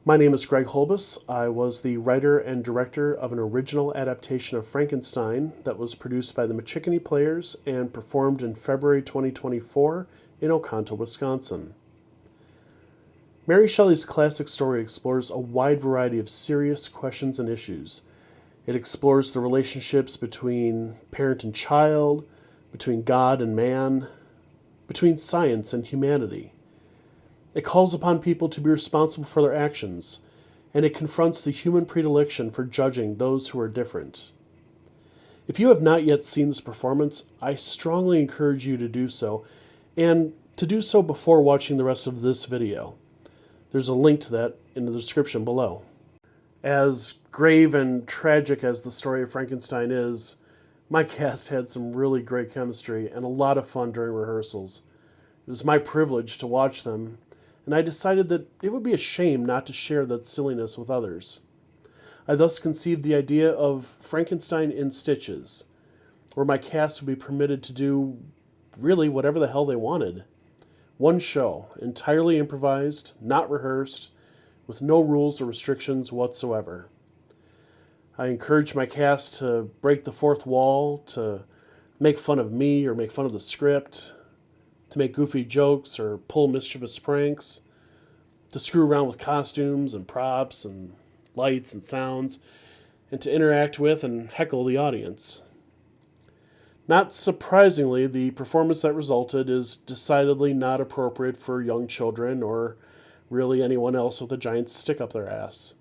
My name is Greg Holbus. I was the writer and director of an original adaptation of Frankenstein that was produced by the Machickanee Players and performed in February 2024 in Oconto, Wisconsin. Mary Shelley's classic story explores a wide variety of serious questions and issues. It explores the relationships between parent and child, between God and man, between science and humanity. It calls upon people to be responsible for their actions, and it confronts the human predilection for judging those who are different. If you have not yet seen this performance, I strongly encourage you to do so, and to do so before watching the rest of this video. There's a link to that in the description below. As grave and tragic as the story of Frankenstein is, my cast had some really great chemistry and a lot of fun during rehearsals. It was my privilege to watch them, and I decided that it would be a shame not to share that silliness with others. I thus conceived the idea of Frankenstein in Stitches, where my cast would be permitted to do really whatever the hell they wanted. One show, entirely improvised, not rehearsed, with no rules or restrictions whatsoever. I encouraged my cast to break the fourth wall, to make fun of me or make fun of the script, to make goofy jokes or pull mischievous pranks, to screw around with costumes and props and lights and sounds, and to interact with and heckle the audience. Not surprisingly, the performance that resulted is decidedly not appropriate for young children or really anyone else with a giant stick up their ass.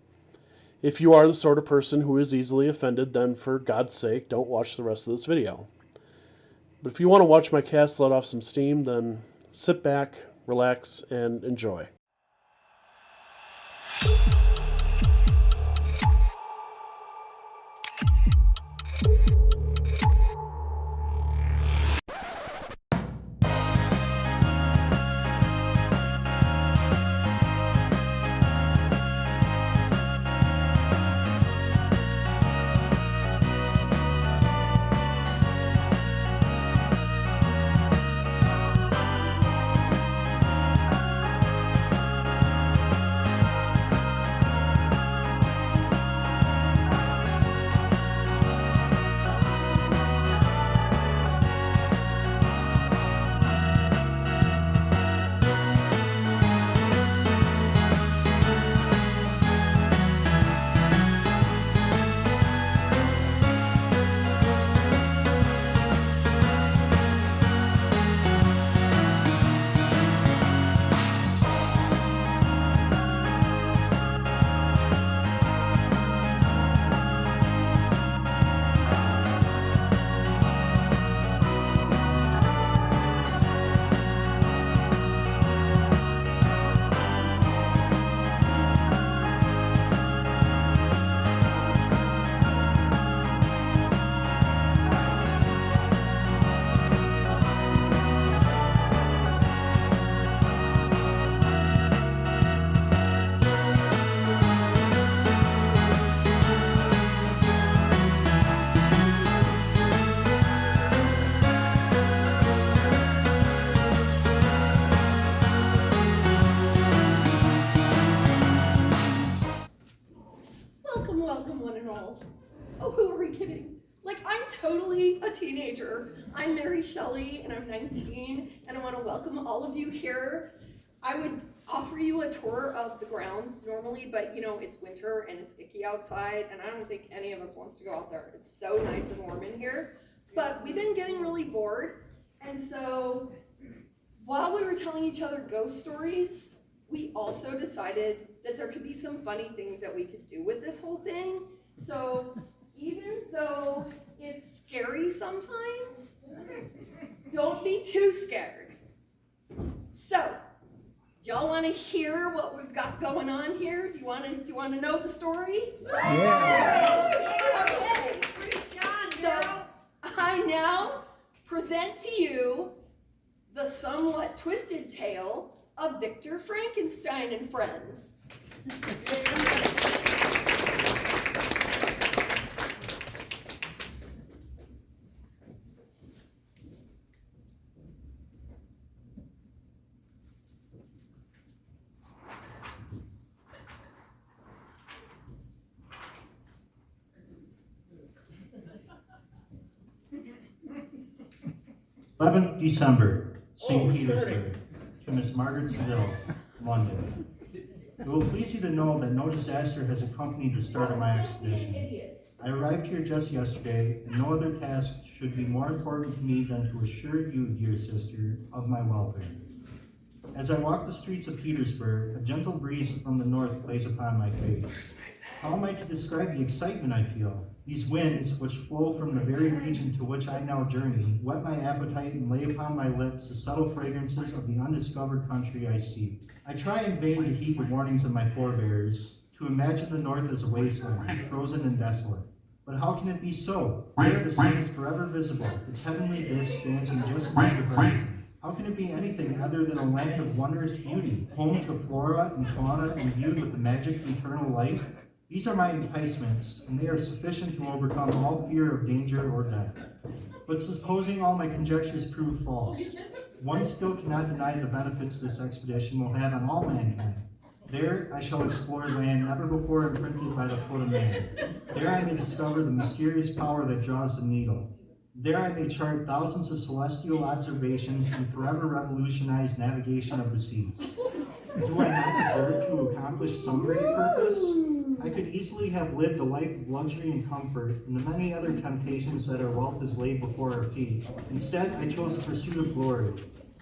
If you are the sort of person who is easily offended, then for God's sake, don't watch the rest of this video. But if you want to watch my cast let off some steam, then sit back, relax, and enjoy. Welcome one and all. Oh, who are we kidding? Like, I'm totally a teenager. I'm Mary Shelley, and I'm 19, and I want to welcome all of you here. I would offer you a tour of the grounds normally, but you know, it's winter and it's icky outside, and I don't think any of us wants to go out there. It's so nice and warm in here. But we've been getting really bored, and so while we were telling each other ghost stories, we also decided that there could be some funny things that we could do with this whole thing. So even though it's scary sometimes, don't be too scared. So, do y'all want to hear what we've got going on here? Do you want to know the story? Yeah. Okay. So I now present to you the somewhat twisted tale of Victor Frankenstein and Friends. 11th December, St. Petersburg, to Miss Margaret Seville, London. It will please you to know that no disaster has accompanied the start of my expedition. I arrived here just yesterday, and no other task should be more important to me than to assure you, dear sister, of my welfare. As I walk the streets of Petersburg, a gentle breeze from the north plays upon my face. How am I to describe the excitement I feel? These winds, which flow from the very region to which I now journey, whet my appetite and lay upon my lips the subtle fragrances of the undiscovered country I seek. I try in vain to heed the warnings of my forebears, to imagine the north as a wasteland, frozen and desolate. But how can it be so? There the sun is forever visible, its heavenly disk dancing just above the horizon. How can it be anything other than a land of wondrous beauty, home to flora and fauna imbued with the magic of eternal life? These are my enticements, and they are sufficient to overcome all fear of danger or death. But supposing all my conjectures prove false, one still cannot deny the benefits this expedition will have on all mankind. There I shall explore land never before imprinted by the foot of man. There I may discover the mysterious power that draws the needle. There I may chart thousands of celestial observations and forever revolutionize navigation of the seas. Do I not deserve to accomplish some great purpose? I could easily have lived a life of luxury and comfort and the many other temptations that our wealth has laid before our feet. Instead, I chose the pursuit of glory.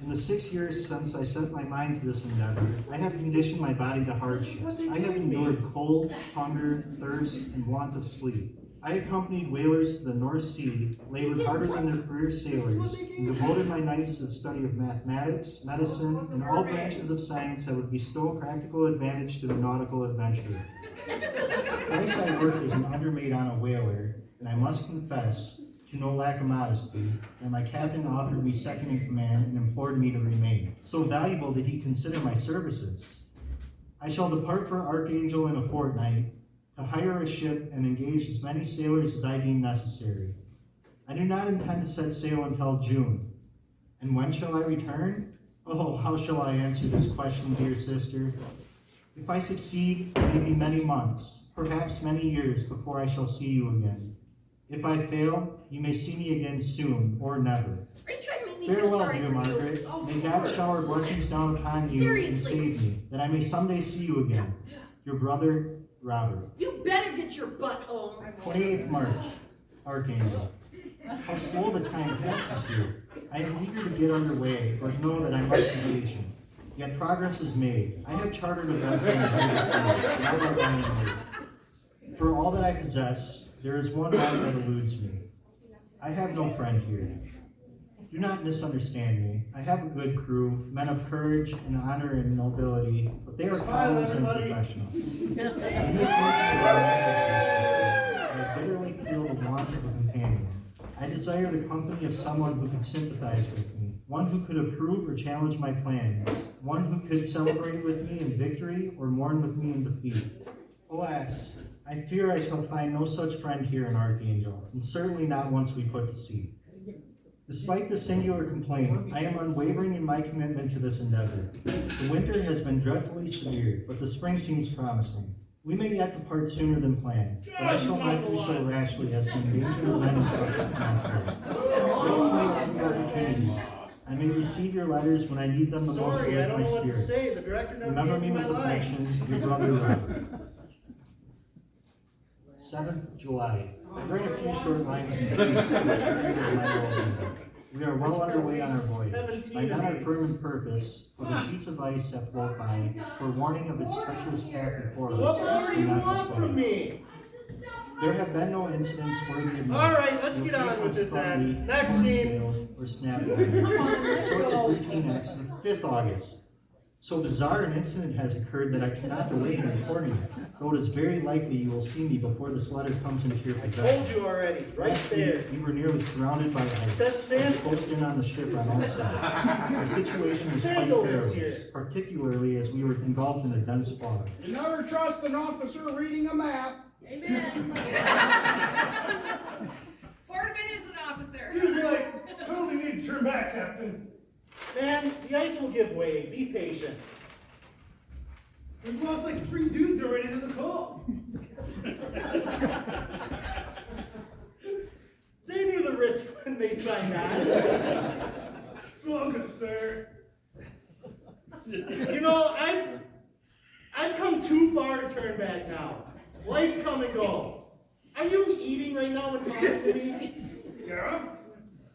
In the 6 years since I set my mind to this endeavor, I have conditioned my body to hardship. I have endured cold, hunger, thirst, and want of sleep. I accompanied whalers to the North Sea, labored harder than their career sailors, and devoted my nights to the study of mathematics, medicine, and all branches of science that would bestow practical advantage to the nautical adventurer. Twice I worked as an undermate on a whaler, and I must confess, to no lack of modesty, that my captain offered me second in command and implored me to remain. So valuable did he consider my services. I shall depart for Archangel in a fortnight, to hire a ship and engage as many sailors as I deem necessary. I do not intend to set sail until June. And when shall I return? Oh, how shall I answer this question, dear sister? If I succeed, it may be many months, perhaps many years, before I shall see you again. If I fail, you may see me again soon, or never. Are you trying to make me feel Farewell, sorry dear for you? Margaret. Oh, May God shower blessings down upon you Seriously. and save me, that I may someday see you again. Your brother, Robert. You better get your butt home. 28th March, Archangel. How slow the time passes here. I am eager to get underway, but know that I must be patient. Yet progress is made. I have chartered a vessel and hired a For all that I possess, there is one want that eludes me. I have no friend here. Do not misunderstand me. I have a good crew, men of courage and honor and nobility, but they are cowards and professionals. I make I bitterly feel the want of a companion. I desire the company of someone who could sympathize with me, one who could approve or challenge my plans, one who could celebrate with me in victory or mourn with me in defeat. Alas, I fear I shall find no such friend here in Archangel, and certainly not once we put to sea. Despite this singular complaint, I am unwavering in my commitment to this endeavor. The winter has been dreadfully severe, but the spring seems promising. We may yet depart sooner than planned, but I shall not do so rashly as to endanger the men entrusted to my care. Great is my only opportunity. I may receive your letters when I need them the most to lift my spirits. Remember me with affection, your brother Robert. 7th July. I write a few short lines in peace to assure you of my well-being. We are well underway on our voyage. My men are firm in purpose, for the sheets of ice that float by, for warning of its treacherous path before us. What more do you not want despair. from me? There have been no incidents worthy of note. All right, let's No get on fatal with it scurvy, then. Next scene. sail, or snap line. Sorts of routine accident. 5th August. So bizarre an incident has occurred that I cannot delay in reporting it, though it is very likely you will see me before this letter comes into your I possession. told you already, right Last there. week, we were nearly surrounded by ice. That's sand. Closed in on the ship on all sides. Our situation was quite Sandals perilous, here. particularly as we were engulfed in a dense fog. You never trust an officer reading a map. Amen. Part of it is an officer. Dude, like, totally need to turn back, Captain. Man, the ice will give way. Be patient. We've lost like 3 dudes already to the cold. They knew the risk when they signed on. our turn back now. Life's come and go. Are you eating right now and talking to me? Yeah?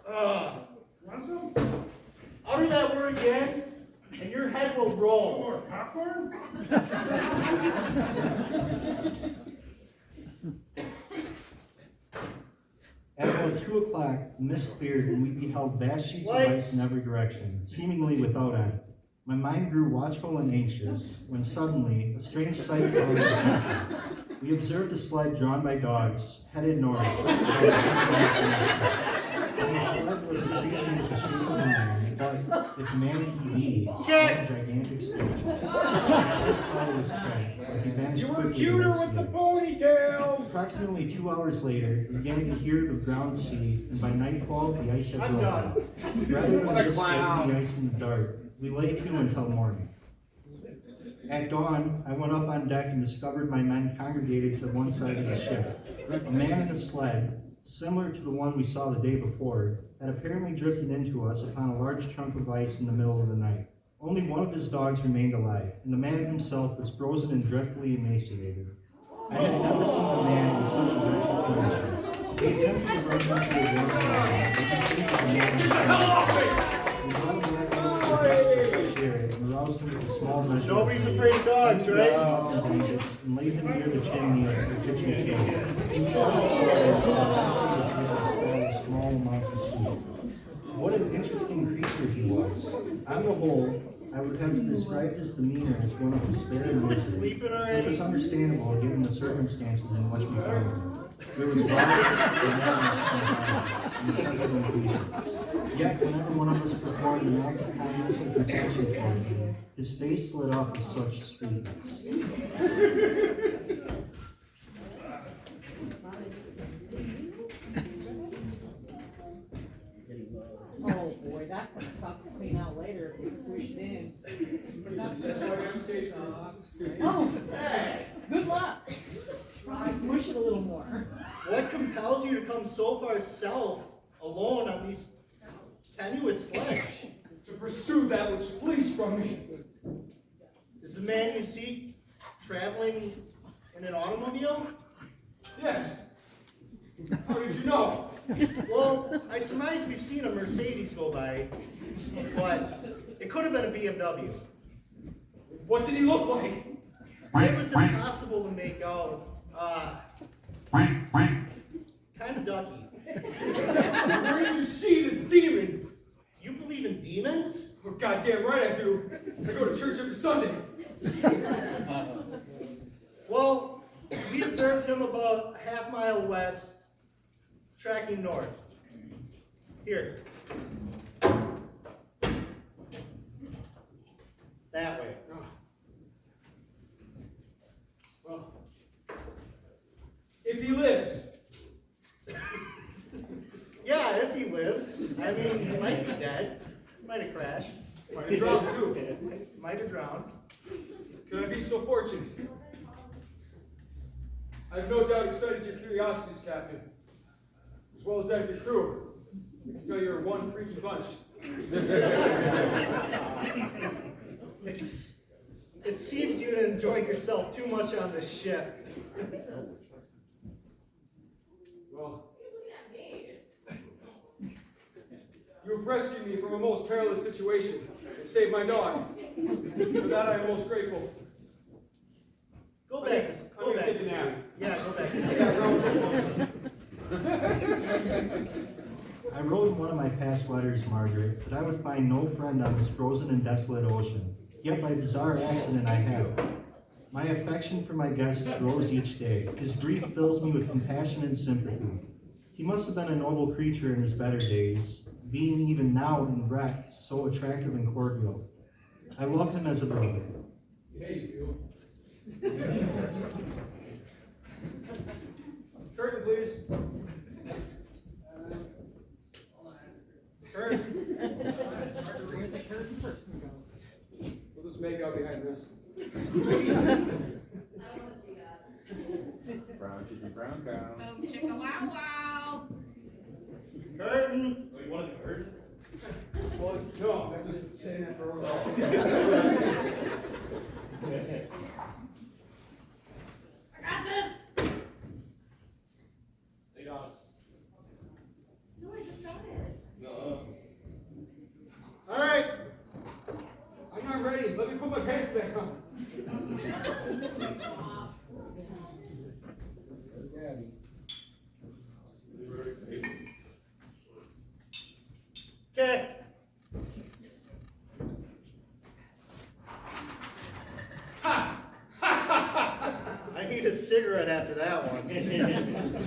Want some? Utter that word again, and your head will roll. More popcorn? At about 2 o'clock, the mist cleared and we beheld vast sheets of ice in every direction, seemingly without end. My mind grew watchful and anxious, when suddenly, a strange sight caught our attention. We observed a sled drawn by dogs, headed north. And the sled was a creature with the shape of a man, but if man he be, a gigantic stature. The shape followed his track, but he vanished You were quickly. cuter amidst with the the ponytails! Approximately 2 hours later, we began to hear the ground sea, and by nightfall, the ice had I'm broken. done. Rather than What a just striking clown. the ice in the dark, we lay to until morning. At dawn, I went up on deck and discovered my men congregated to one side of the ship. A man in a sled, similar to the one we saw the day before, had apparently drifted into us upon a large chunk of ice in the middle of the night. Only one of his dogs remained alive, and the man himself was frozen and dreadfully emaciated. I had never seen a man in such wretched condition. We attempted to run him to a warm water, but he seemed to be more than we brought him back over to the fresh air and aroused him with a small measure. Nobody's afraid of dogs, right? And blankets, and laid him near the chimney of the kitchen stove. He covered slowly and eventually was able to swallow small amounts of soup. What an interesting creature he was. On the whole, I would have described his demeanor as one of despair and misery, Sleeping already? which was understandable given the circumstances in which we found him. There was violence and madness and a sense of impatience. Yet, whenever one of us performed an act of kindness and compassion toward him, his face lit up with such sweetness. Oh boy, that's gonna suck to clean out later if it's pushed in. That's why we're on stage now. Oh, good luck. Probably smush it a little more. What compels you to come so far south, alone on these tenuous sledge? To pursue that which flees from me. Is the man you seek traveling in an automobile? Yes. How did you know? Well, I surmise we've seen a Mercedes go by, but it could have been a BMW. What did he look like? It was impossible to make out. Kind of ducky. Where did you see this demon? You believe in demons? Oh, goddamn right I do. I go to church every Sunday. Well, we observed him about a half-mile west, tracking north. Here. That way. Well, if he lives. Yeah, if he lives. I mean, he might be dead. Might have crashed. Might have drowned too. Might have drowned. Could I be so fortunate? I have no doubt excited your curiosities, Captain, as well as that of your crew. I can tell you're one freaky bunch. It seems you enjoyed yourself too much on this ship. Well, you have rescued me from a most perilous situation and saved my dog. For that I am most grateful. Go back. I'm gonna take a nap. Yeah, go back. I wrote in one of my past letters, Margaret, that I would find no friend on this frozen and desolate ocean. Yet by bizarre accident I have. My affection for my guest grows each day. His grief fills me with compassion and sympathy. He must have been a noble creature in his better days, being even now in wreck so attractive and cordial. I love him as a brother. Yeah, you do. Curtain, please. Curtain. Where the curtain person go? We'll just make out behind this. Brown chicken, brown cow. Boom, chicka, wow, wow. Curtain. Oh, you wanted the curtain? Well, no, I just saying that for a while. need a cigarette after that one. Did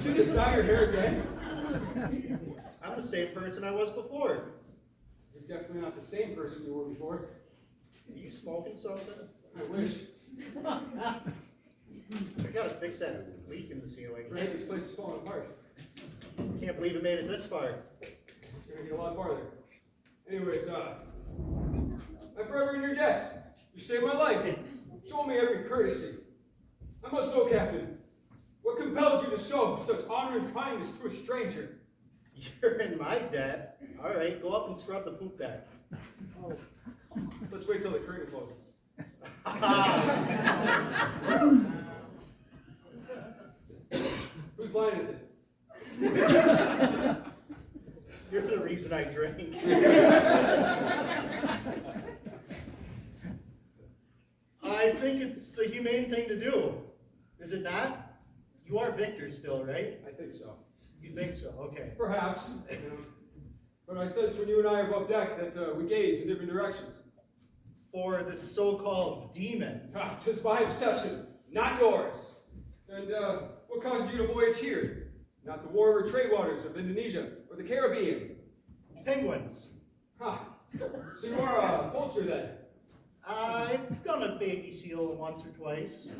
you just dye your hair again? I'm the same person I was before. You're definitely not the same person you were before. Are you smoking something? I wish. I gotta fix that leak in the ceiling. Right, this place is falling apart. Can't believe it made it this far. It's gonna get a lot farther. Anyways, I'm forever in your debt. You saved my life. Show me every courtesy. I must know, Captain. What compelled you to show such honor and kindness to a stranger? You're in my debt. All right, go up and scrub the poop back. Let's wait till the curtain closes. Whose line is it? You're the reason I drink. I think it's a humane thing to do. Is it not? You are Victor still, right? I think so. You think so? Okay. Perhaps. But I sense when you and I are above deck that we gaze in different directions. For this so-called demon. Ah, 'tis my obsession, not yours. And what causes you to voyage here? Not the warmer trade waters of Indonesia or the Caribbean. Penguins. Ha! So you are a poacher then? I've done a baby seal once or twice. A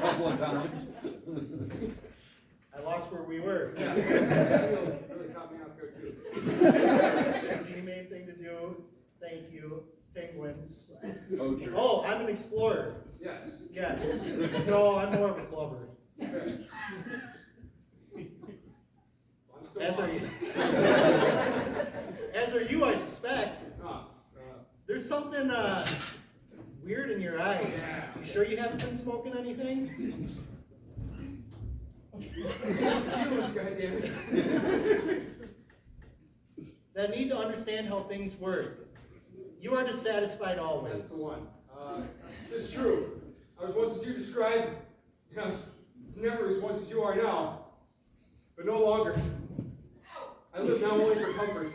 couple of times. I lost where we were. Yeah, really caught me off guard too. It's the humane thing to do. Thank you. Penguins. Poacher. Oh, I'm an explorer. Yes. Yes. No, I'm more of a clubber. Okay. I'm still As are lost. you. As are you, I suspect. There's something weird in your eye. You sure you haven't been smoking anything? That need to understand how things work. You are dissatisfied always. That's the one. This is true. I was once as you described, and I was never as once as you are now, but no longer. I live now only for comfort.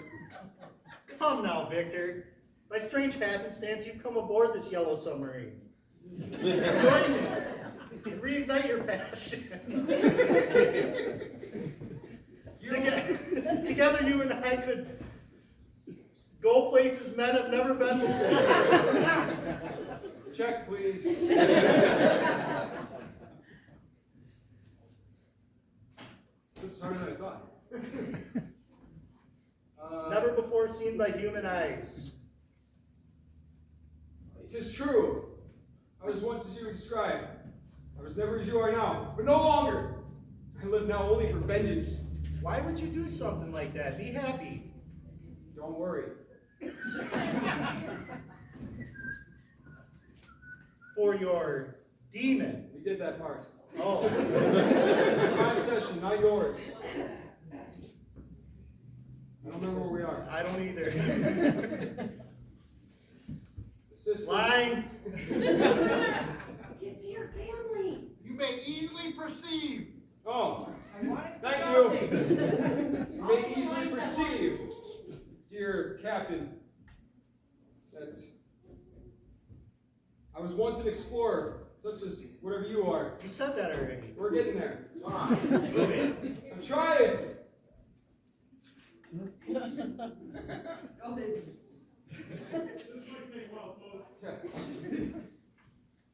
Come now, Victor. By strange happenstance, you've come aboard this yellow submarine. Join me and reignite your passion. Together, you and I could go places men have never been before. Check, please. This is harder than I thought. Never before seen by human eyes. It is true. I was once as you described. I was never as you are now, but no longer. I live now only for vengeance. Why would you do something like that? Be happy. Don't worry. For your demon. We did that part. Oh. It's my obsession, not yours. I don't remember where we are. I don't either. Assistant. Lying. Get to your family. You may easily perceive. Oh, thank you. You may easily perceive, dear Captain, that I was once an explorer, such as whatever you are. You said that already. We're getting there. Move it. I'm trying. Oh, baby.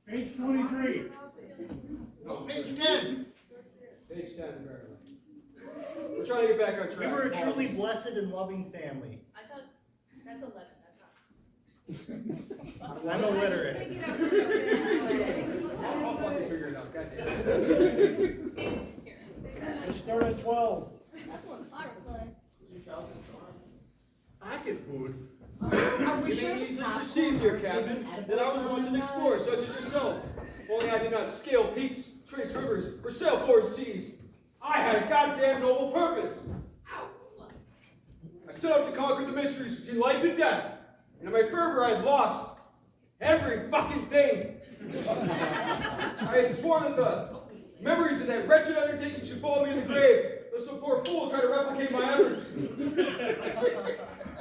Page 23. No, page 10. Page 10, apparently. We're trying to get back on track. We were a truly blessed and loving family. I thought that's 11. That's not. I'm illiterate. I'll fucking figure it out. Goddamn. We start at 12. That's one I was like. Pocket food. Are we You sure may it's easily not perceive, dear Captain, that I was once an explorer explorer such as yourself. Only I did not scale peaks, trace rivers, or sail foreign seas. I had a goddamn noble purpose. I set out to conquer the mysteries between life and death, and in my fervor I had lost every fucking thing. I had sworn that the memories of that wretched undertaking should follow me in the grave, lest some poor fool try to replicate my efforts.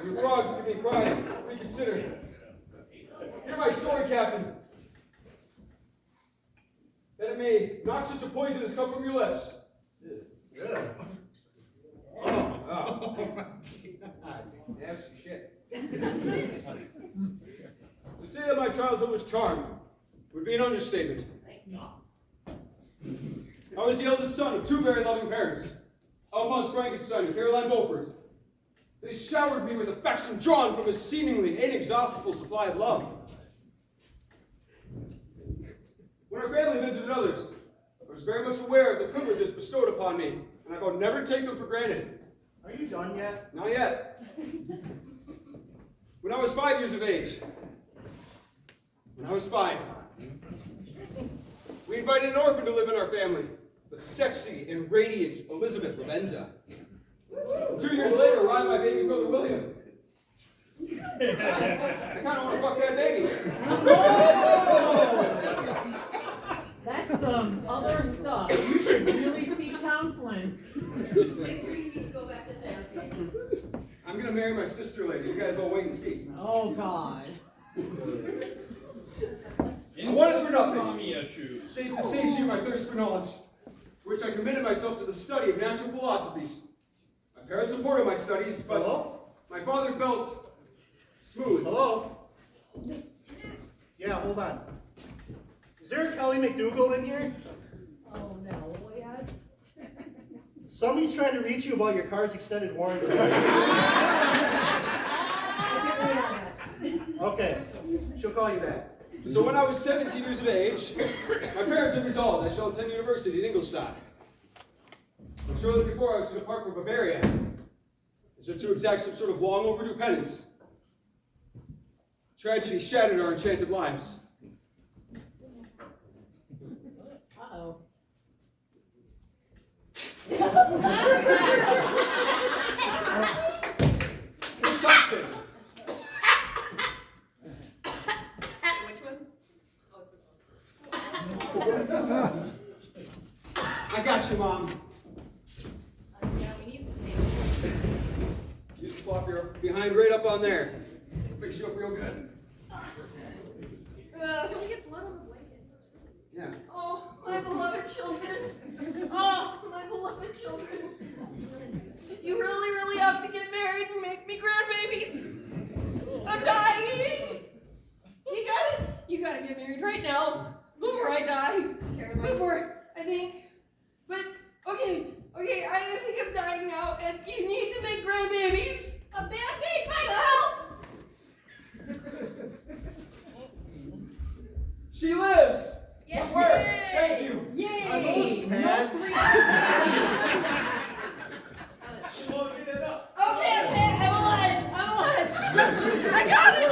Your frogs give me pride, consider. Hear my story, Captain. That it may not such a poisonous come from your lips. Yeah. Oh. Nasty shit. To say that my childhood was charmed would be an understatement. I was the eldest son of two very loving parents, Alphonse Frankenstein and Caroline Beaufort. They showered me with affection drawn from a seemingly inexhaustible supply of love. When our family visited others, I was very much aware of the privileges bestowed upon me, and I vowed never take them for granted. Are you done yet? Not yet. When I was 5 years of age, we invited an orphan to live in our family, the sexy and radiant Elizabeth Lavenza. 2 years later, arrived my baby brother William. I kind of want to fuck that baby. That's some other stuff. You should really seek counseling. Make sure you need to go back to therapy. I'm going to marry my sister later. You guys all wait and see. Oh, God. I wanted for nothing. Mommy issues. Save to satiate my thirst for knowledge, to which I committed myself to the study of natural philosophies. My parents supported my studies, but my father felt smooth. Hello? Yeah, hold on. Is there a Kelly McDougal in here? Oh no, yes. Somebody's trying to reach you about your car's extended warranty. Okay, she'll call you back. So when I was 17 years of age, my parents had resolved I shall attend university at Ingolstadt. But shortly before I was to depart for Bavaria, as if to exact some sort of long overdue penance, tragedy shattered our enchanted lives. Uh-oh. Consumption. Which one? Oh, it's this one. I got you, Mom. Yeah, we need this baby. You just plop your behind right up on there. Fix you up real good. Can we get blood on the blankets? Yeah. Oh, my beloved children. Oh, my beloved children. You really, really have to get married and make me grandbabies. I'm dying. You gotta get married right now before I die. Before, I think. But, okay, I think I'm dying now, and you need to make grandbabies. A band-aid might help. She lives! Yes, It worked! yay! Thank you! Yay! Are those pads? Okay, I'm alive. I got it.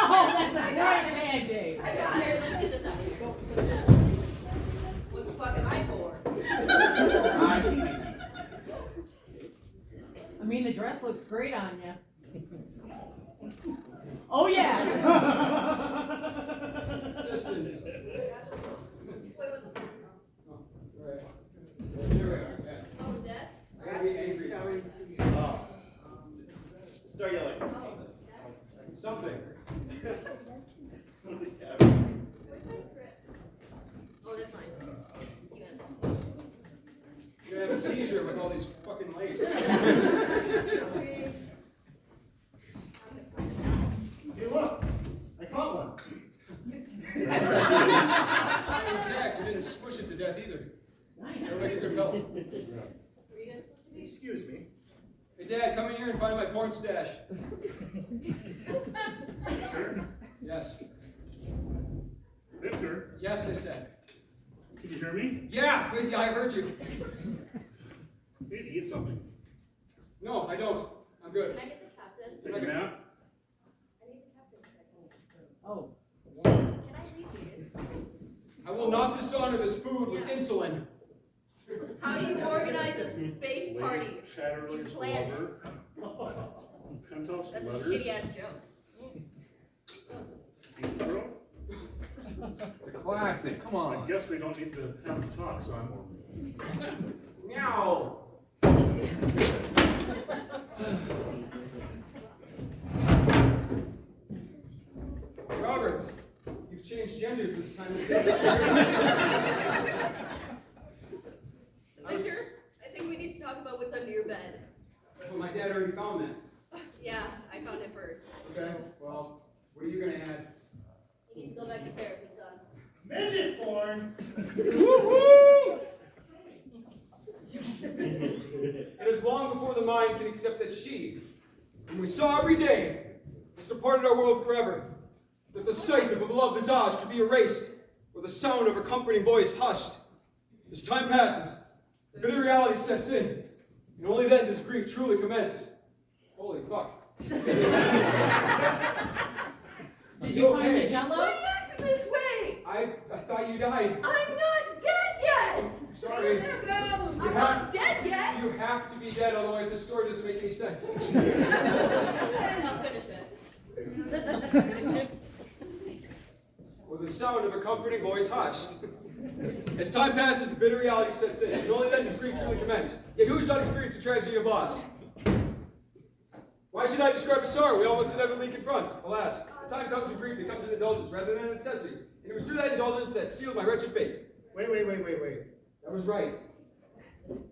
Oh, that's a great Band-Aid. I got Here, it. let's get this out. What the fuck am I for? I mean, the dress looks great on you. Oh, yeah. Assistance. Wait, what the fuck? Oh, right. There we are. Yeah. Oh, death? I gotta be angry. Start yelling. Something. Where's my script? Oh, that's mine. You guys. You're gonna have a seizure with all these fucking lights. Hey, look. I caught one. Intact. You didn't squish it to death either. Nice. Everybody good help. Were you guys supposed to be? Excuse me. Hey, Dad, come in here and find my porn stash. Yes. Victor, Yes, I said. can you hear me? Yeah, I heard you. You need to eat something. No, I don't. I'm good. Can I get the captain? Take a nap. I need the captain a second. Oh. Can I leave these? I will not dishonor this food with insulin. How do you organize a space party? You Chatterley's planned it. lover. Penthouse That's a letters. shitty ass joke. Intro. Classic, come I on. guess we don't need to have the talk, son. Meow. genders this time of day. Victor, I think we need to talk about what's under your bed. Well, my dad already found that. Yeah, I found it first. Okay, well, what are you going to add? You need to go back to therapy, son. Midget porn! It is long before the mind can accept that she, whom we saw every day, has departed our world forever. That the sight of a beloved visage could be erased, or the sound of her comforting voice hushed. As time passes, the bitter reality sets in, and only then does grief truly commence. Holy fuck. Did you find the jello? Why act this way? I thought you died. I'm not dead yet! Sorry. I'm not dead yet! You have to be dead, otherwise this story doesn't make any sense. I'll finish it. Or the sound of a comforting voice hushed. As time passes, the bitter reality sets in, and only then does grief truly commence. Yet who has not experienced the tragedy of loss? Why should I describe a sorrow we all must inevitably confront? Alas, the time comes when grief becomes an indulgence rather than a necessity, and it was through that indulgence that sealed my wretched fate. Wait. That was right.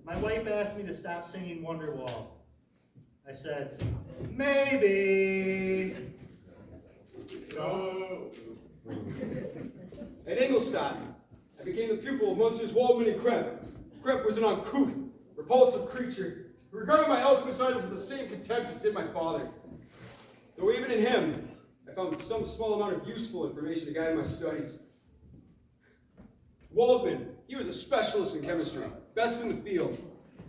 My wife asked me to stop singing Wonderwall. I said, maybe. No. At Ingolstadt, I became the pupil of Monsieurs Waldman and Kremp. Kremp was an uncouth, repulsive creature who regarded my alchemist items with the same contempt as did my father. Though even in him, I found some small amount of useful information to guide my studies. Waldman, he was a specialist in chemistry, best in the field.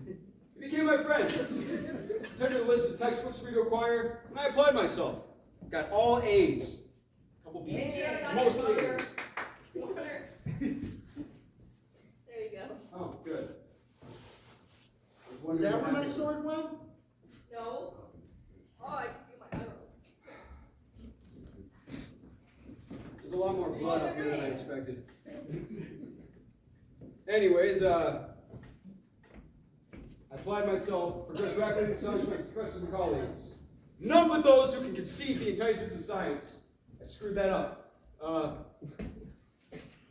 He became my friend. Tendered a list of textbooks for me to acquire, and I applied myself. Got all A's. A couple B's. Mostly A's. There you go. Oh, good. Is that where my sword went? No. Oh, I can feel my eyebrows. There's a lot more blood up here than I expected. Anyways, I applied myself, progressed rapidly in the science with professors and colleagues. None but those who can conceive the enticements of science. I screwed that up.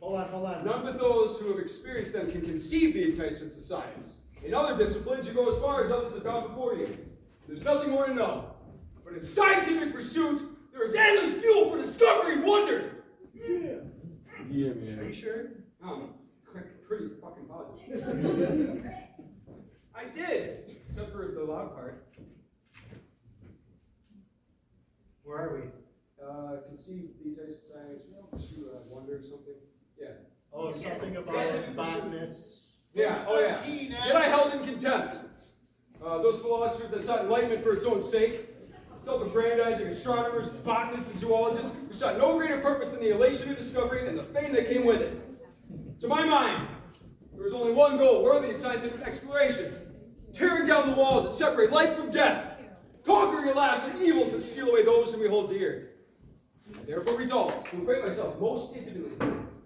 Hold on. None but those who have experienced them can conceive the enticements of science. In other disciplines, you go as far as others have gone before you. There's nothing more to know. But in scientific pursuit, there is endless fuel for discovery and wonder. Yeah, man. Are you sure? Pretty fucking positive. I did, except for the loud part. Where are we? Conceive the enticements of science, pursue wonder or something. Yeah. Oh, something about Scientific botanists. Yeah, oh yeah. Yet I held in contempt those philosophers that sought enlightenment for its own sake, self-aggrandizing astronomers, botanists, and zoologists who sought no greater purpose than the elation of discovery and the fame that came with it. To my mind, there was only one goal worthy of scientific exploration: tearing down the walls that separate life from death, conquering at last the evils that steal away those whom we hold dear. I therefore resolved to acquaint myself most intimately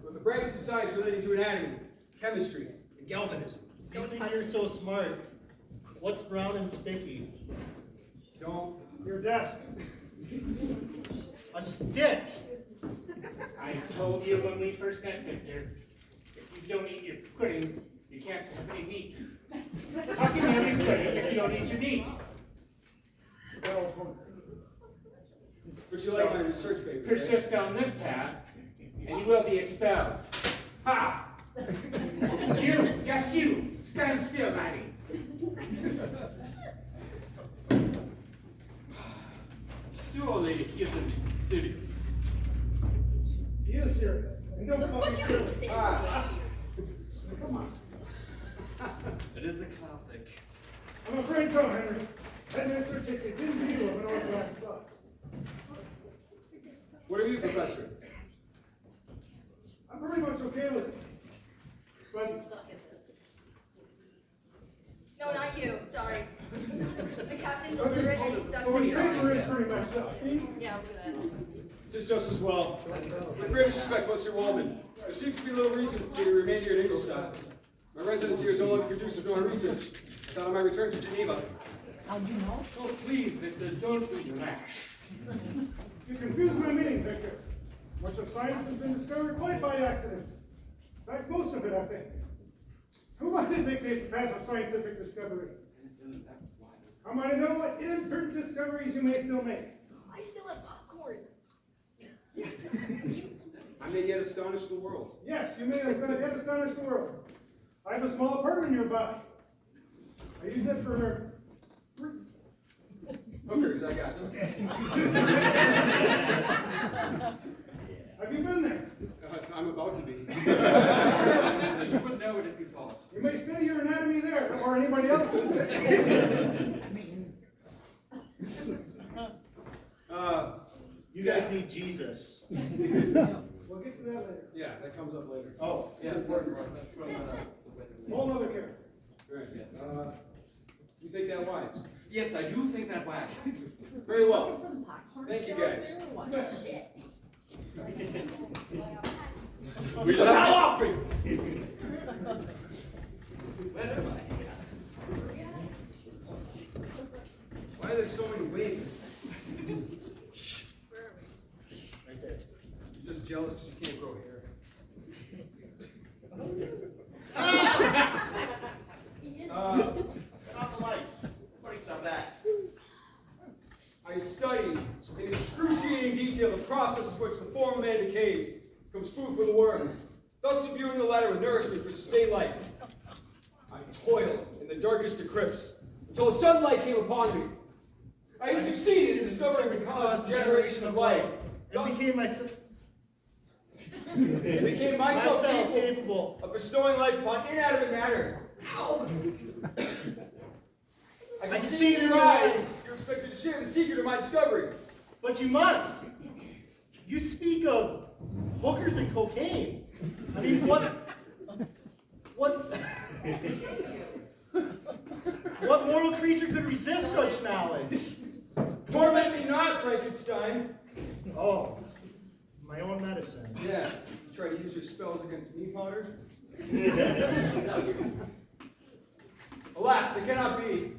with the branches of science relating to anatomy, chemistry, and galvanism. You think you're so smart. What's brown and sticky? Don't. Your desk. A stick! I told you when we first met, Victor, if you don't eat your pudding, you can't have any meat. How can you have any pudding if you don't eat your meat? But you like my research paper, right? Persist on this path, and you will be expelled. Ha! You, yes you, stand still, laddie. Surely he isn't serious. He is serious. And don't Look call what me you're serious. saying. Come on. It is a classic. I'm afraid so, Henry. Headmaster takes a dim view of an orthodox thought. What are you, Professor? I'm pretty much okay with it. You But suck at this. No, not you. Sorry. The captain's illiterate and he sucks at the paper drawing. is pretty messed up. Yeah, I'll do that. Tis just as well. With greatest respect, Monsieur Waldman, there seems to be little reason for me to remain here in Ingolstadt. My residence here is no longer conducive to my research. I thought on my return to Geneva. How'd you know? Oh, please, Victor, don't be rash. You confuse my meaning, Victor. Much of of science has been discovered quite by accident. In fact, most of it, I think. Who might have dictated the path of scientific discovery? How might I know what inadvertent discoveries you may still make? I still have popcorn. I may yet astonish the world. Yes, you may yet astonish the world. I have a small apartment nearby. I use it for... Hookers, I got you. Have you been there? I'm about to be. You wouldn't know it if you thought. You may study your anatomy there, or anybody else's. You guys need Jesus. We'll get to that later. Yeah, that comes up later. Oh, Yeah, Whole other character. right. You think that wise? Yes, I do think that way. Very well. Thank you guys. We Get the hell off me! Where am I? Why are there so many wings? right there. You're just jealous because you can't grow hair. Turn off the lights. Breaks our back. I study in excruciating detail the process in which the form of man decays, becomes food for the worm, thus imbuing the latter with nourishment for sustained life. I toiled in the darkest of crypts until the sunlight came upon me. I had succeeded in discovering the cause and generation of life. It became myself. It became myself capable capable. of bestowing life upon inanimate matter. I can see in your eyes. You're expected to share the secret of my discovery. But you must. You speak of hookers and cocaine. I mean, what mortal creature could resist such knowledge? Torment me not, Frankenstein. Oh, my own medicine. Yeah, you try to use your spells against me, Potter? Alas, it cannot be.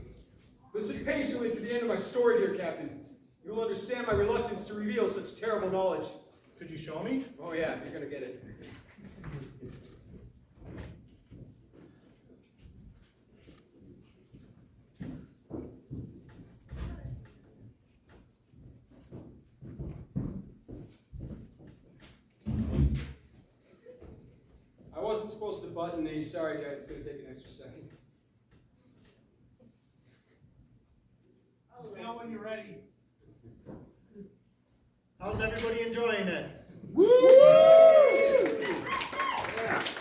Listen patiently to the end of my story, dear Captain. You will understand my reluctance to reveal such terrible knowledge. Could you show me? Oh yeah, you're gonna get it. I wasn't supposed to button these. Sorry guys, it's gonna take an extra second. Now when you're ready. How's everybody enjoying it? Woo! Yeah,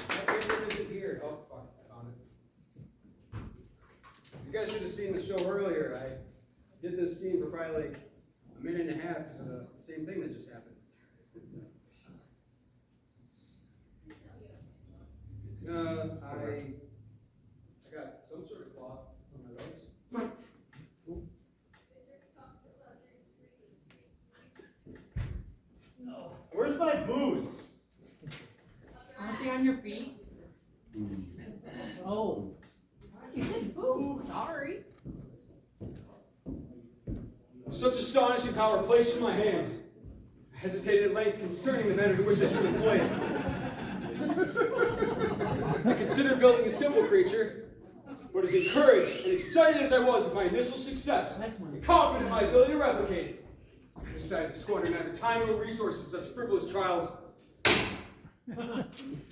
my paper isn't here. Oh, fuck, I found it. You guys should have seen the show earlier. I did this scene for probably like a minute and a half because of the same thing that just happened. I got some sort of cloth on my legs. Where's my booze? Aren't they on your feet? Oh. You said boo, sorry. Such astonishing power placed in my hands. I hesitated at length concerning the manner in which I should employ it. I considered building a simple creature, but as encouraged and excited as I was with my initial success, and confident in my ability to replicate it, I decided to squander neither time nor resources in such frivolous trials,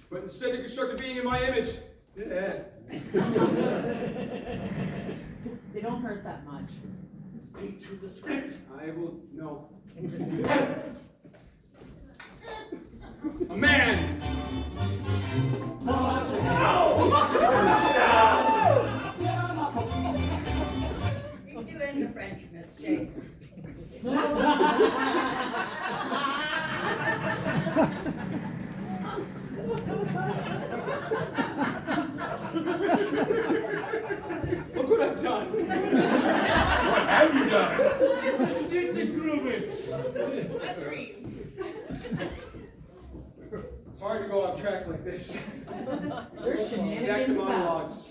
but instead to construct a being in my image. Yeah. They don't hurt that much. Speak to the script. I will, no. A man! You're doing the French mistake. Look what I've done! What have you done? It's improving. It's hard to go off track like this. There's Back to shenanigans about. monologues.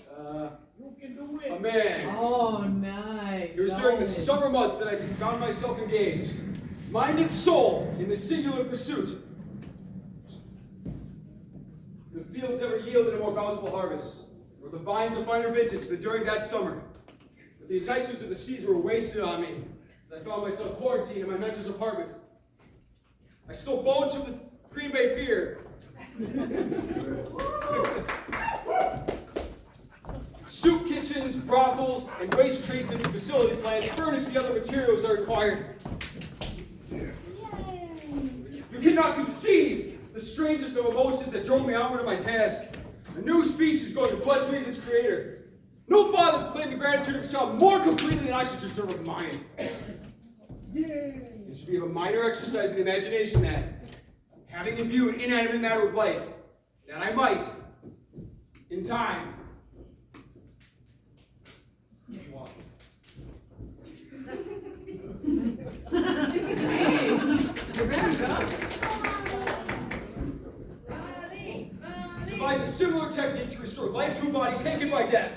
You can do A it. man. Oh, nice. It was during the summer months that I found myself engaged, mind and soul, in the singular pursuit fields ever yielded a more bountiful harvest, nor the vines a finer vintage than during that summer. But the enticements of the season were wasted on me, as I found myself quarantined in my mentor's apartment. I stole bones from the Green Bay Fear. Soup kitchens, brothels, and waste treatment facility plants furnish the other materials that are required. You cannot conceive the strangest of emotions that drove me onward to my task. A new species going to bless me as its creator. No father would claim the gratitude of a child more completely than I should deserve of mine. It should be of a minor exercise in imagination that, having imbued inanimate matter with life, that I might, in time, devise a similar technique to restore life to a body taken by death.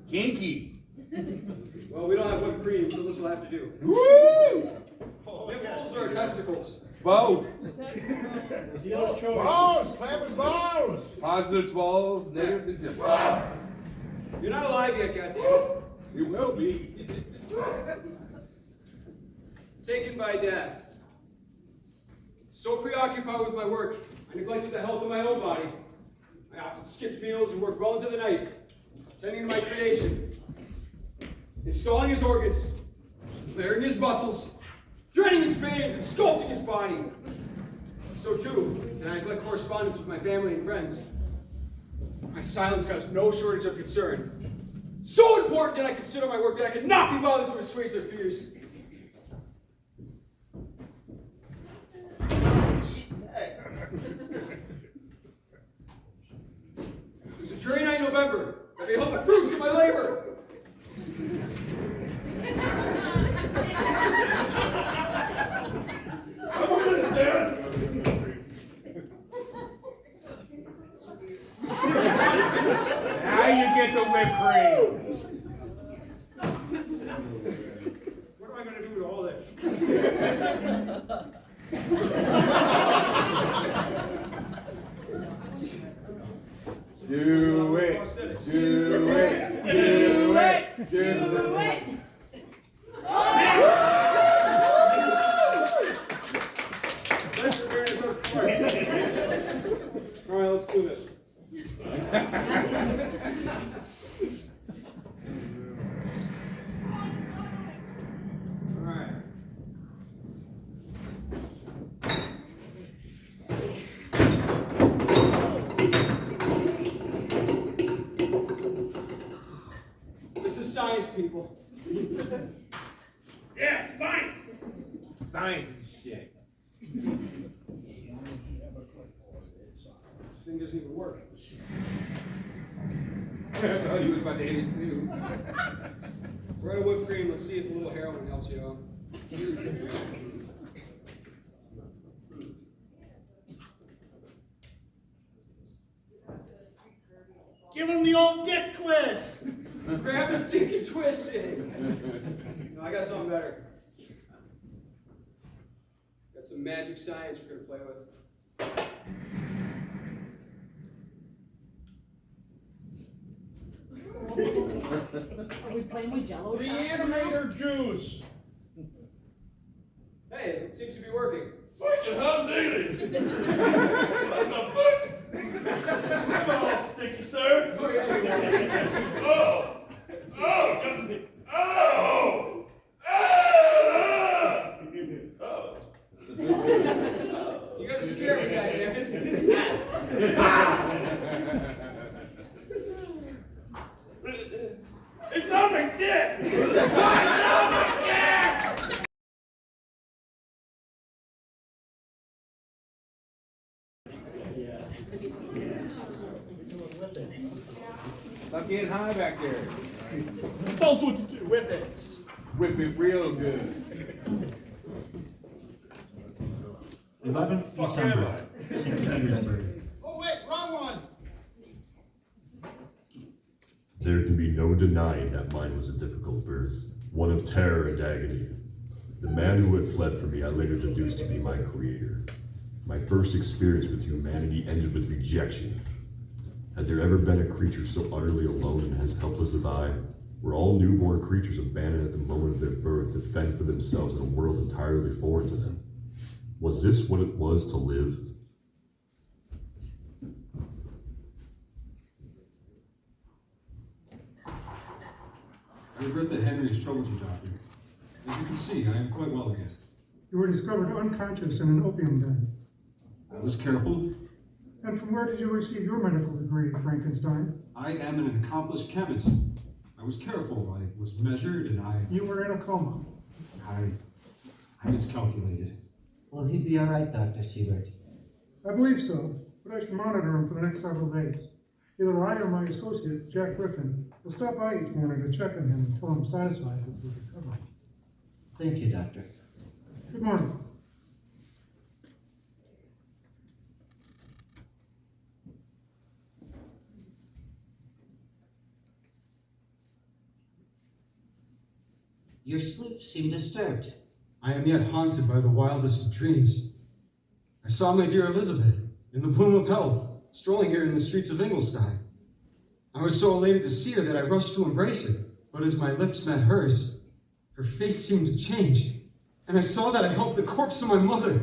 Kinky. Well, we don't have whipped cream, so this will have to do. Woo! Nipples or testicles? Both. Dealer's choice. Balls, clappers, balls. Positive balls, negative. You're not alive yet, goddammit. You will be. Taken by death. So preoccupied with my work, I neglected the health of my own body. I often skipped meals and worked well into the night, tending to my creation, installing his organs, layering his muscles, draining his veins, and sculpting his body. So too, did I neglect correspondence with my family and friends. My silence caused no shortage of concern. So important did I consider my work that I could not be bothered to assuage their fears. It was a dreary night in November that beheld the fruits of my labor. Now you get the whipped cream. What am I going to do with all this? Do it. Do it. Do it. Do it. All right, let's do this. All right. This is science, people. Yeah, science. Science and shit. This thing doesn't even work. I thought you was about to hit it too. We're out of whipped cream. Let's see if a little heroin helps you out. Give him the old dick twist. Grab his dick and twist it. No, I got something better. Got some magic science we're gonna play with. Are we playing with Jello shots? Reanimator juice. Hey, it seems to be working. Fucking hell, diggity. That's my foot. I'm all sticky, sir. Oh, yeah. Oh. Oh. Just, oh. Ah. Oh. You gotta scare me, goddammit. It's on my dick. It's on my dick. Stop getting high back there. Tell us what to do with it. Whip it real good. 11th December, St. Petersburg. Oh wait, wrong one. There can be no denying that mine was a difficult birth, one of terror and agony. The man who had fled from me I later deduced to be my creator. My first experience with humanity ended with rejection. Had there ever been a creature so utterly alone and as helpless as I? Were all newborn creatures abandoned at the moment of their birth to fend for themselves in a world entirely foreign to them? Was this what it was to live? I regret that Henry has troubled you, Doctor. As you can see, I am quite well again. You were discovered unconscious in an opium den. I was careful. And from where did you receive your medical degree, Frankenstein? I am an accomplished chemist. I was careful. I was measured, and You were in a coma. I miscalculated. Will he be all right, Dr. Siebert? I believe so, but I should monitor him for the next several days. Either I or my associate, Jack Griffin, will stop by each morning to check on him until I'm satisfied with his recovery. Thank you, Doctor. Good morning. Your sleep seemed disturbed. I am yet haunted by the wildest of dreams. I saw my dear Elizabeth, in the bloom of health, strolling here in the streets of Ingolstein. I was so elated to see her that I rushed to embrace her, but as my lips met hers, her face seemed to change, and I saw that I held the corpse of my mother,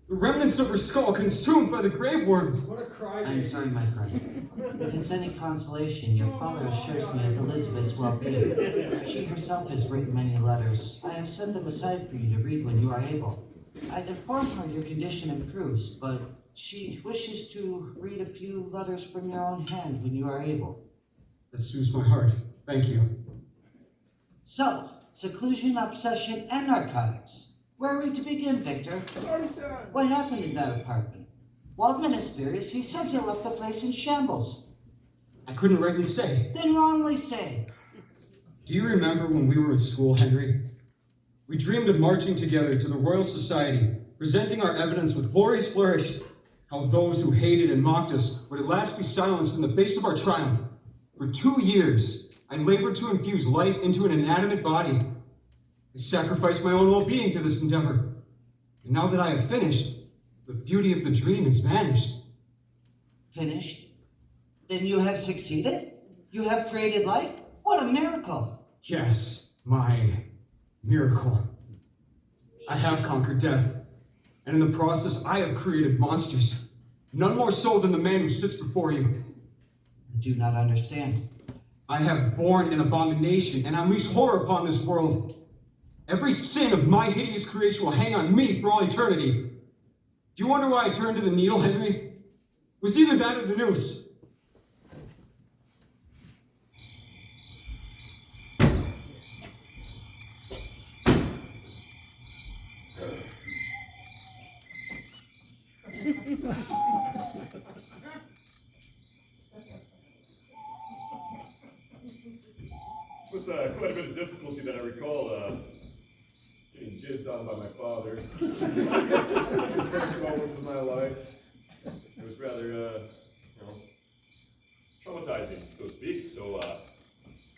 the remnants of her skull consumed by the grave worms. What a cry! I'm sorry, my friend. If it's any consolation, your father assures me of Elizabeth's well-being. She herself has written many letters. I have set them aside for you to read when you are able. I'd inform her your condition improves, but she wishes to read a few letters from your own hand when you are able. That soothes my heart. Thank you. So, seclusion, obsession, and narcotics. Where are we to begin, Victor? What happened in that apartment? Waldman is furious. He says you left the place in shambles. I couldn't rightly say. Then wrongly say. Do you remember when we were in school, Henry? We dreamed of marching together to the Royal Society, presenting our evidence with glorious flourish. How those who hated and mocked us would at last be silenced in the face of our triumph. For 2 years, I labored to infuse life into an inanimate body. I sacrificed my own well-being to this endeavor. And now that I have finished, the beauty of the dream has vanished. Finished? Then you have succeeded? You have created life? What a miracle! Yes, my miracle. I have conquered death. And in the process, I have created monsters. None more so than the man who sits before you. I do not understand. I have borne an abomination and unleashed horror upon this world. Every sin of my hideous creation will hang on me for all eternity. Do you wonder why I turned to the needle, Henry? It was either that or the noose. With quite a bit of difficulty that I recall getting jizzed on by my father. The first moments of my life. It was rather, traumatizing, so to speak, so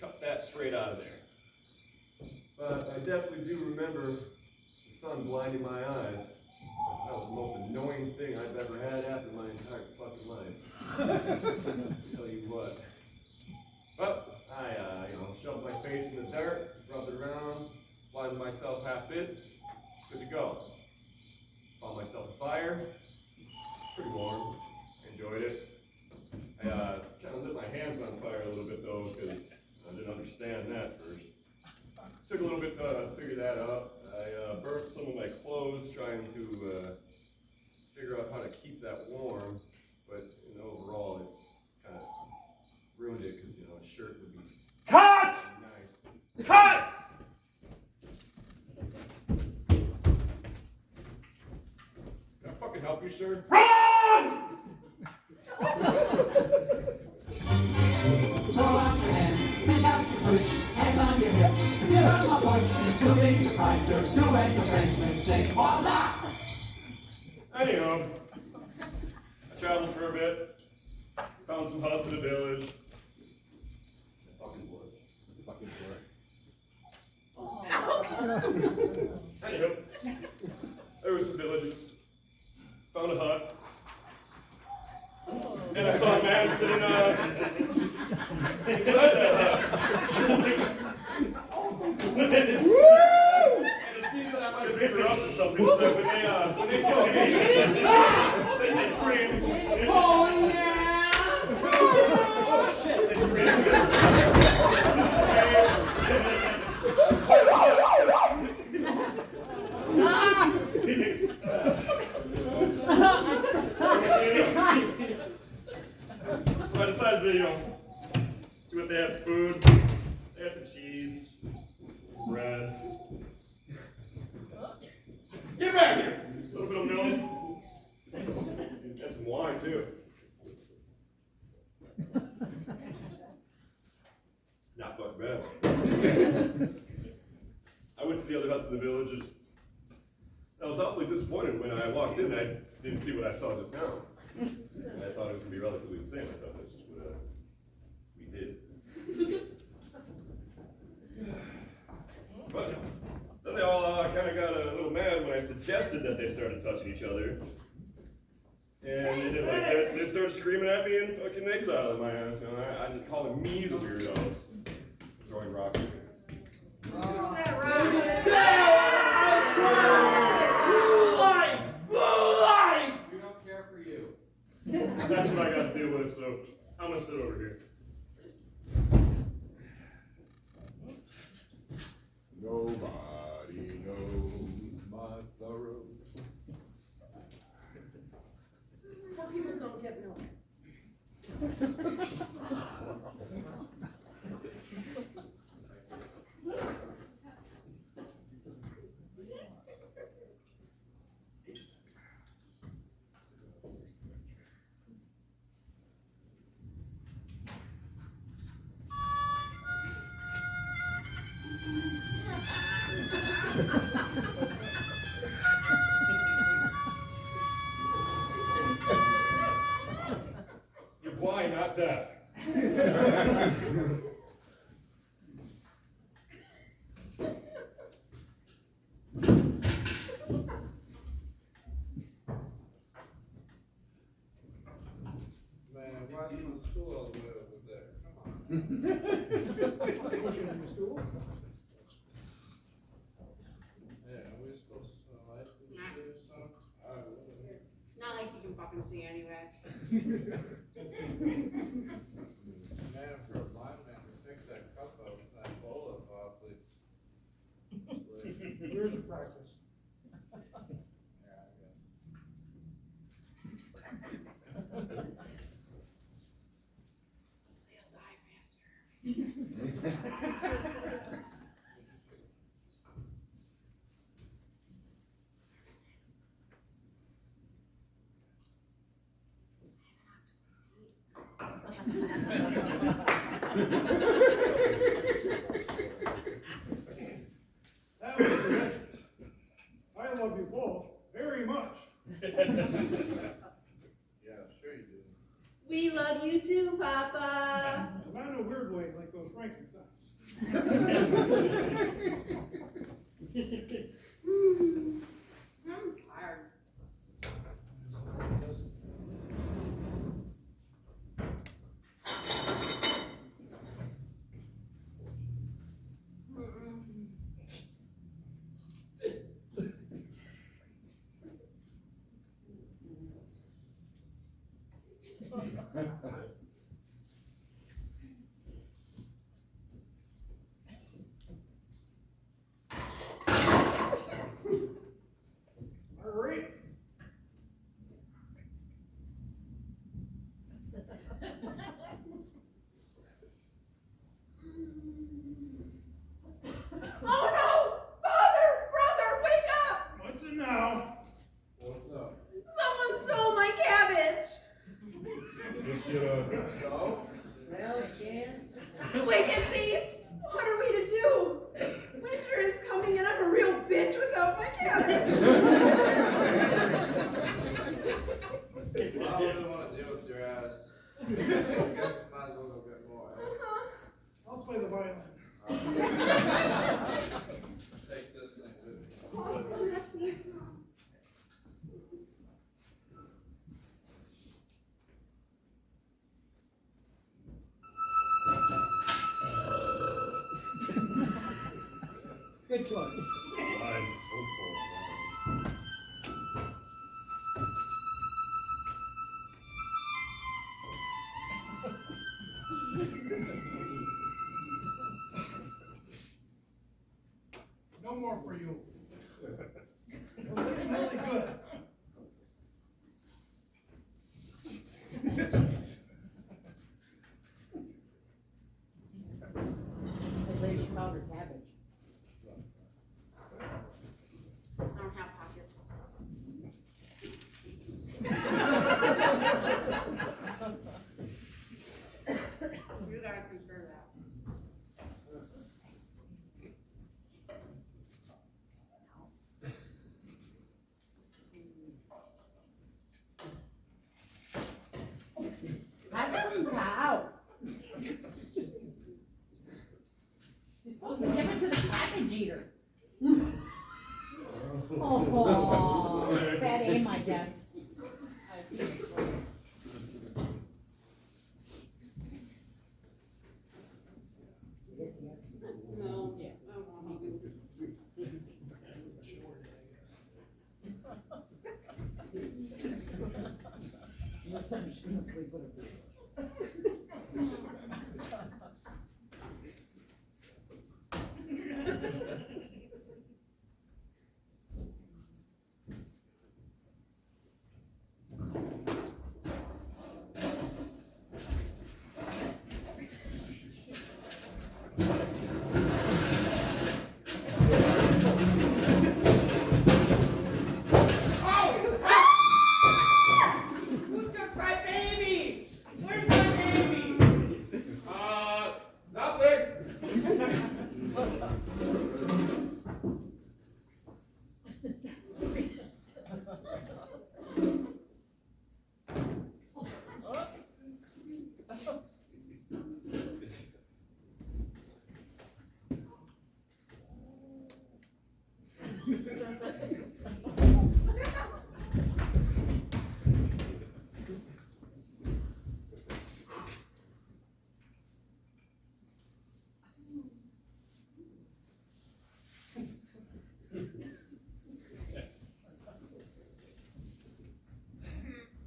cut that straight out of there. But I definitely do remember the sun blinding my eyes. That was the most annoying thing I've ever had happen in my entire fucking life. I'll tell you what. Well, I, shoved my face in the dirt, rubbed it around, blinded myself half bit, good to go. Found myself a fire, pretty warm, enjoyed it. I kind of lit my hands on fire a little bit though, because I didn't understand that first. Took a little bit to figure that out. I burnt some of my clothes trying to figure out how to keep that warm, but overall it's kind of ruined it because a shirt would be Cut! nice. Cut! Can I fucking help you, sir? Run! Throw out your hands, make out your push, hands on your hips. Give them a push, you'll be surprised you're doing the French mistake. Voila! Anyhow, I traveled for a bit, found some huts in a village. Fucking wood. Fucking wood. Anyhow, there were some villages. found a hut. And I saw a man sitting inside that hut. And it seems that I might have interrupted something, so that when they saw me, they screamed. Oh, yeah! Oh, shit! They screamed. So I decided to, see what they had for food. They had some cheese, bread. Get back here! A little bit of milk. And some wine, too. Not fucking bad. I went to the other huts in the villages. I was awfully disappointed when I walked in and I didn't see what I saw just now. And I thought it was going to be relatively the same. I thought that's just what we did. But then they all kind of got a little mad when I suggested that they started touching each other. And they didn't like that, so they started screaming at me and fucking exiling my ass. I didn't call me the weirdo. Throwing rocks at me. There's a sale outside! Blue light! Blue light! We don't care for you. That's what I got to deal with, so I'm going to sit over here. Nobody knows my sorrow. Poor people don't get milk. You're blind, not deaf. Man, why's my stool all the way over there? Come on. Pushing the stool. Yeah, are we supposed to like this or something? Not like you can fucking see anyway. Man, for a blind man to pick that cup up, that bowl up awfully. Years of practice. Yeah, I guess. They'll die faster. That was delicious. I love you both very much. Yeah, sure you do. We love you too, Papa. Not in a weird way like those Frankensteins. I'm tired. Marguerite. Oh no! Father! Brother, wake up! What's it now? What's up? Someone stole my cabbage! So? Well, Jan? Wicked thief! What are we to do? Winter is coming and I'm a real bitch without my cabbage! Well, I wouldn't want to deal with your ass. I guess you might as well go get more. I'll play the violin. Take this thing with you. Awesome, left me. Take one. Line 04. No more for you. We're getting really good. I say she found her cabbage. I don't have pockets. You guys can share that. Have some cow. You're supposed to give it to the cabbage eater. Oh, bad aim, I guess. No, yeah, I don't want to. Next time she's gonna sleep with her. Who took my baby? Where's my baby? Nothing.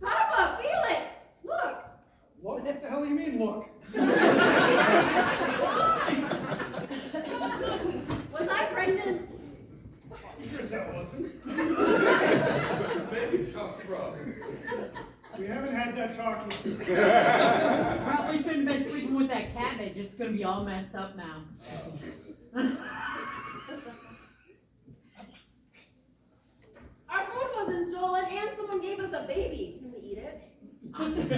Papa, Felix, look. What the hell do you mean, look? Was I pregnant? Sure as that wasn't. Where did the baby come from? We haven't had that talk yet. Probably shouldn't have been sleeping with that cabbage. It's gonna be all messed up now. Our food wasn't stolen and someone gave us a baby. Can we eat it? I mean,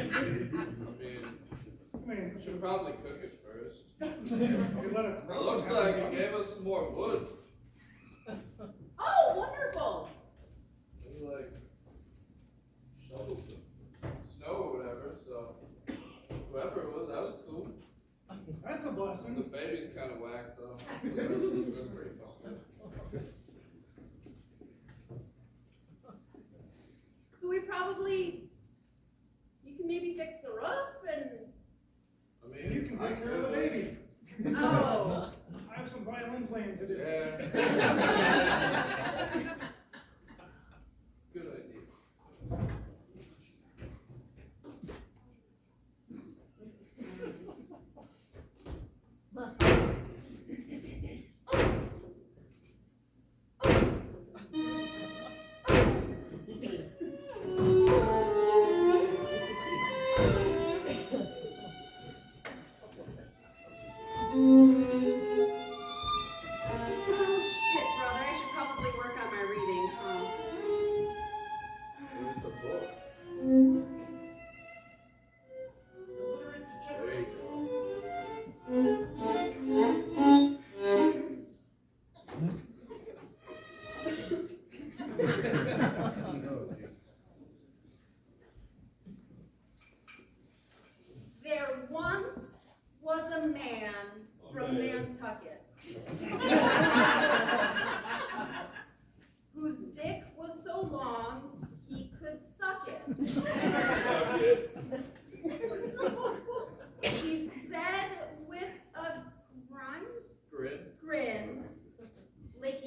I mean, we should probably cook it first. you let it. It looks like it gave us some more wood. Oh, wonderful. We like shoveled the snow or whatever, so whoever it was, that was cool. That's a blessing. The baby's kind of whack though. It was pretty fun. So we probably, you can maybe fix the roof and, I mean, You can take care of the baby. oh. I have some violin playing to do. Yeah. Good idea. Oh, shit, brother, I should probably work on my reading, huh? Where's the book? There you go. There once was a man from Nantucket whose dick was so long he could suck it. Suck it. He said with a grin, Grin. grin, like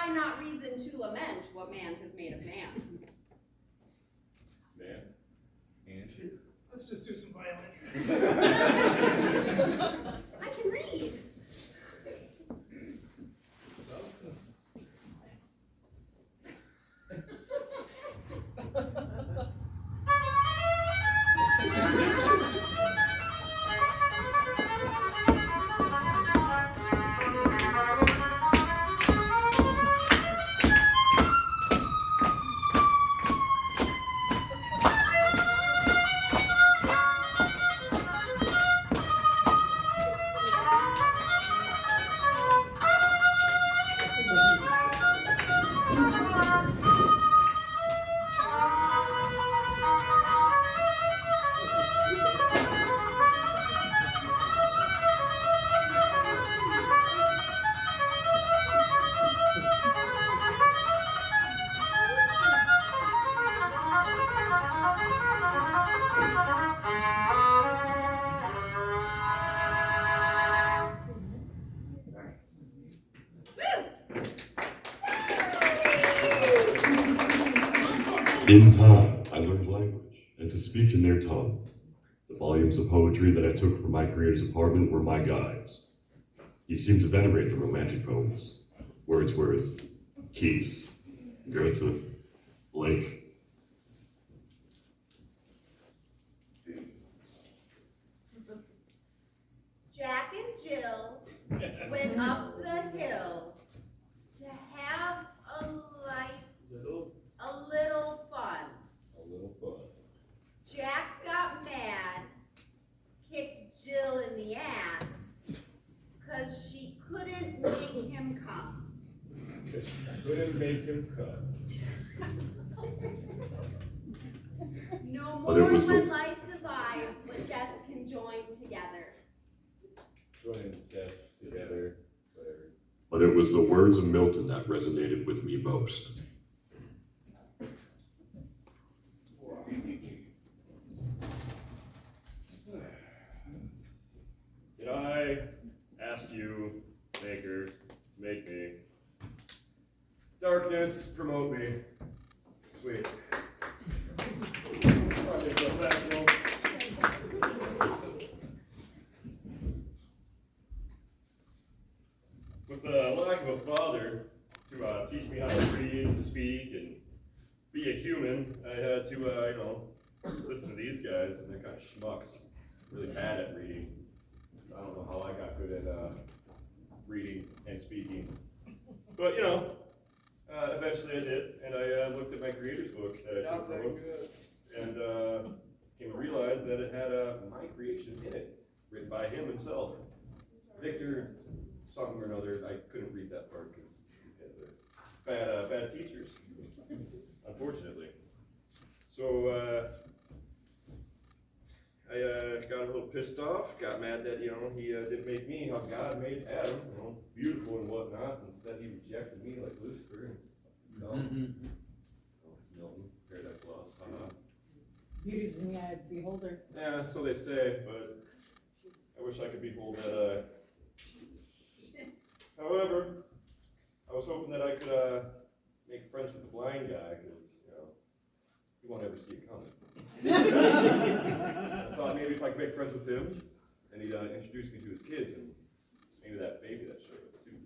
I not reason to lament what man has made of man? Man. Answer. Let's just do some violin. I can read. In time, I learned language, and to speak in their tongue. The volumes of poetry that I took from my creator's apartment were my guides. He seemed to venerate the romantic poets, Wordsworth, Keats, Goethe, Blake. Jack and Jill went up the hill to have a little fun. A little fun. Jack got mad, kicked Jill in the ass, 'cause she couldn't make him come. Because she couldn't make him come. No But it more was when the- life divides what death can join together. Joining death together, whatever. But it was the words of Milton that resonated with me most. Did I ask you, Maker, to make me? Darkness, promote me. Sweet. Project professional. With the lack of a father to teach me how to read and speak and be a human, I had to, listen to these guys, and they're kind of schmucks, really bad at reading. So I don't know how I got good at reading and speaking. But, eventually I did, and I looked at my creator's book that I took from him, and came to realize that it had my creation in it, written by him himself. Victor, something or another, I couldn't read that part because these guys are bad teachers, unfortunately. So I got a little pissed off, got mad that, he didn't make me how God made Adam, beautiful and whatnot. Instead, he rejected me like Lucifer and dumb. Milton, Paradise Lost. Beauty's in the eye of the beholder. Yeah, so they say, but I wish I could behold that. However, I was hoping that I could make friends with the blind guy, because, he won't ever see it coming. I thought maybe if I could make friends with him, and he'd introduce me to his kids, and maybe that baby that showed up too.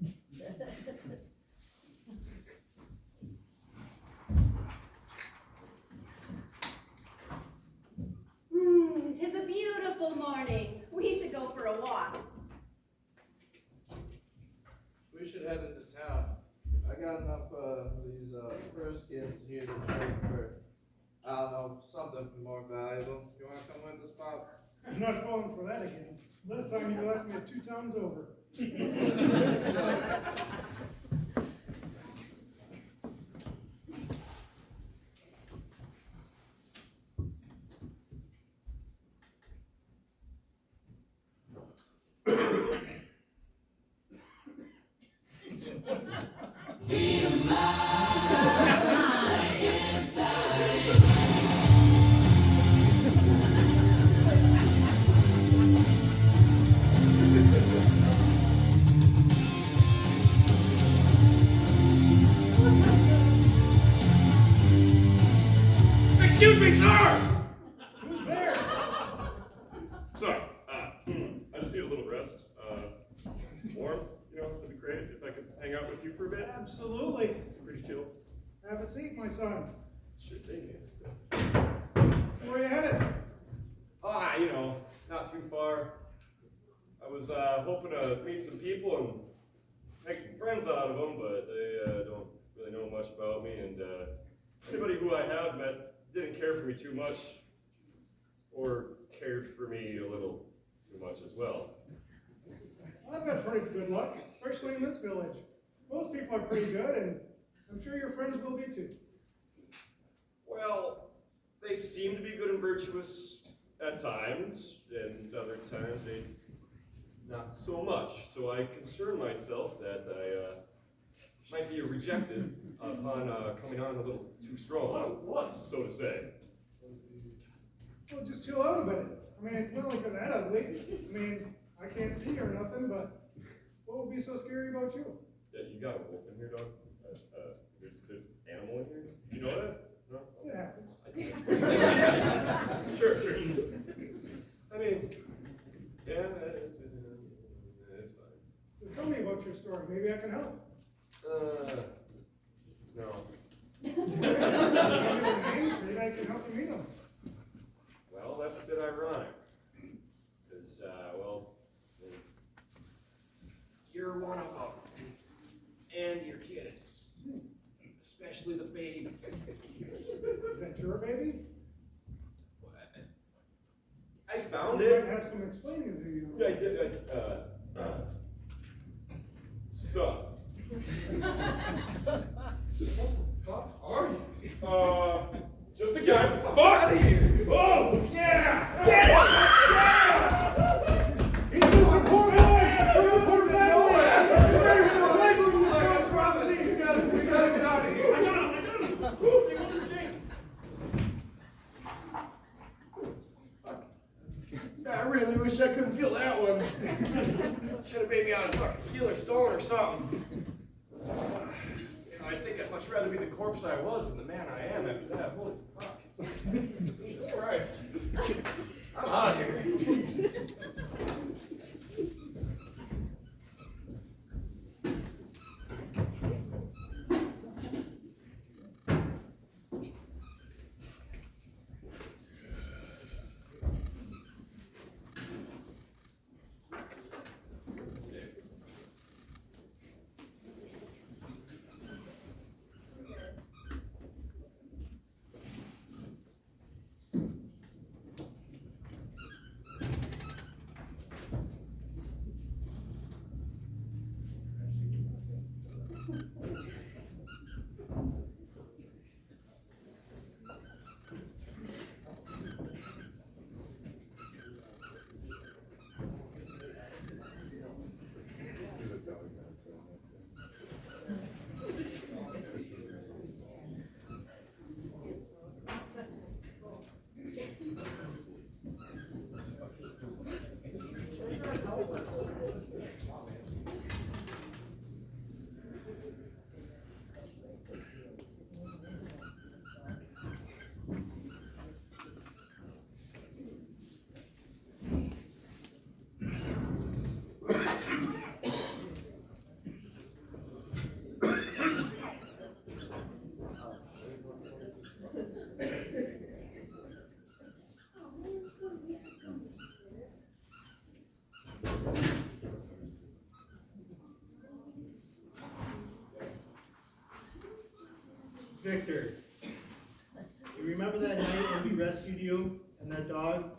'Tis a beautiful morning. We should go for a walk. We should head into town. I got enough of these first kids here to trade for, I don't know, something more valuable. You want to come with us, Pop? I'm not falling for that again. Last time you left me 2 times over. Absolutely. It's pretty chill. Have a seat, my son. Sure thing, So where you headed? Not too far. I was hoping to meet some people and make some friends out of them, but they don't really know much about me, and anybody who I have met didn't care for me too much, or cared for me a little too much as well. I've had pretty good luck, especially in this village. Most people are pretty good, and I'm sure your friends will be too. Well, they seem to be good and virtuous at times, and other times they not so much. So I concern myself that I might be rejected upon coming on a little too strong, so to say. Well, just chill out a bit. I mean, it's not like you're that ugly. I mean, I can't see you or nothing, but what would be so scary about you? Yeah, you got a wolf in here, dog. There's animal in here. You know that? No? It happens. Sure. I mean, yeah, it's fine. So tell me about your story. Maybe I can help. No. Maybe I can help you meet them. Well, that's a bit ironic. Because, you're one of them. And your kids. Especially the baby. Is that your baby? I found You it. might have some explaining to do. Yeah, I did. So. What are you? Just a guy. Fuck out of here. Oh, yeah. Get it. Yeah. He's just a poor boy. Poor family. We gotta get out of here. I got him. I really wish I couldn't feel that one. Should have made me out of fucking steel or stone or something. I think I'd much rather be the corpse I was than the man I am after that. Holy fuck. Jesus Christ. I'm out of here. Victor, you remember that night when we rescued you and that dog?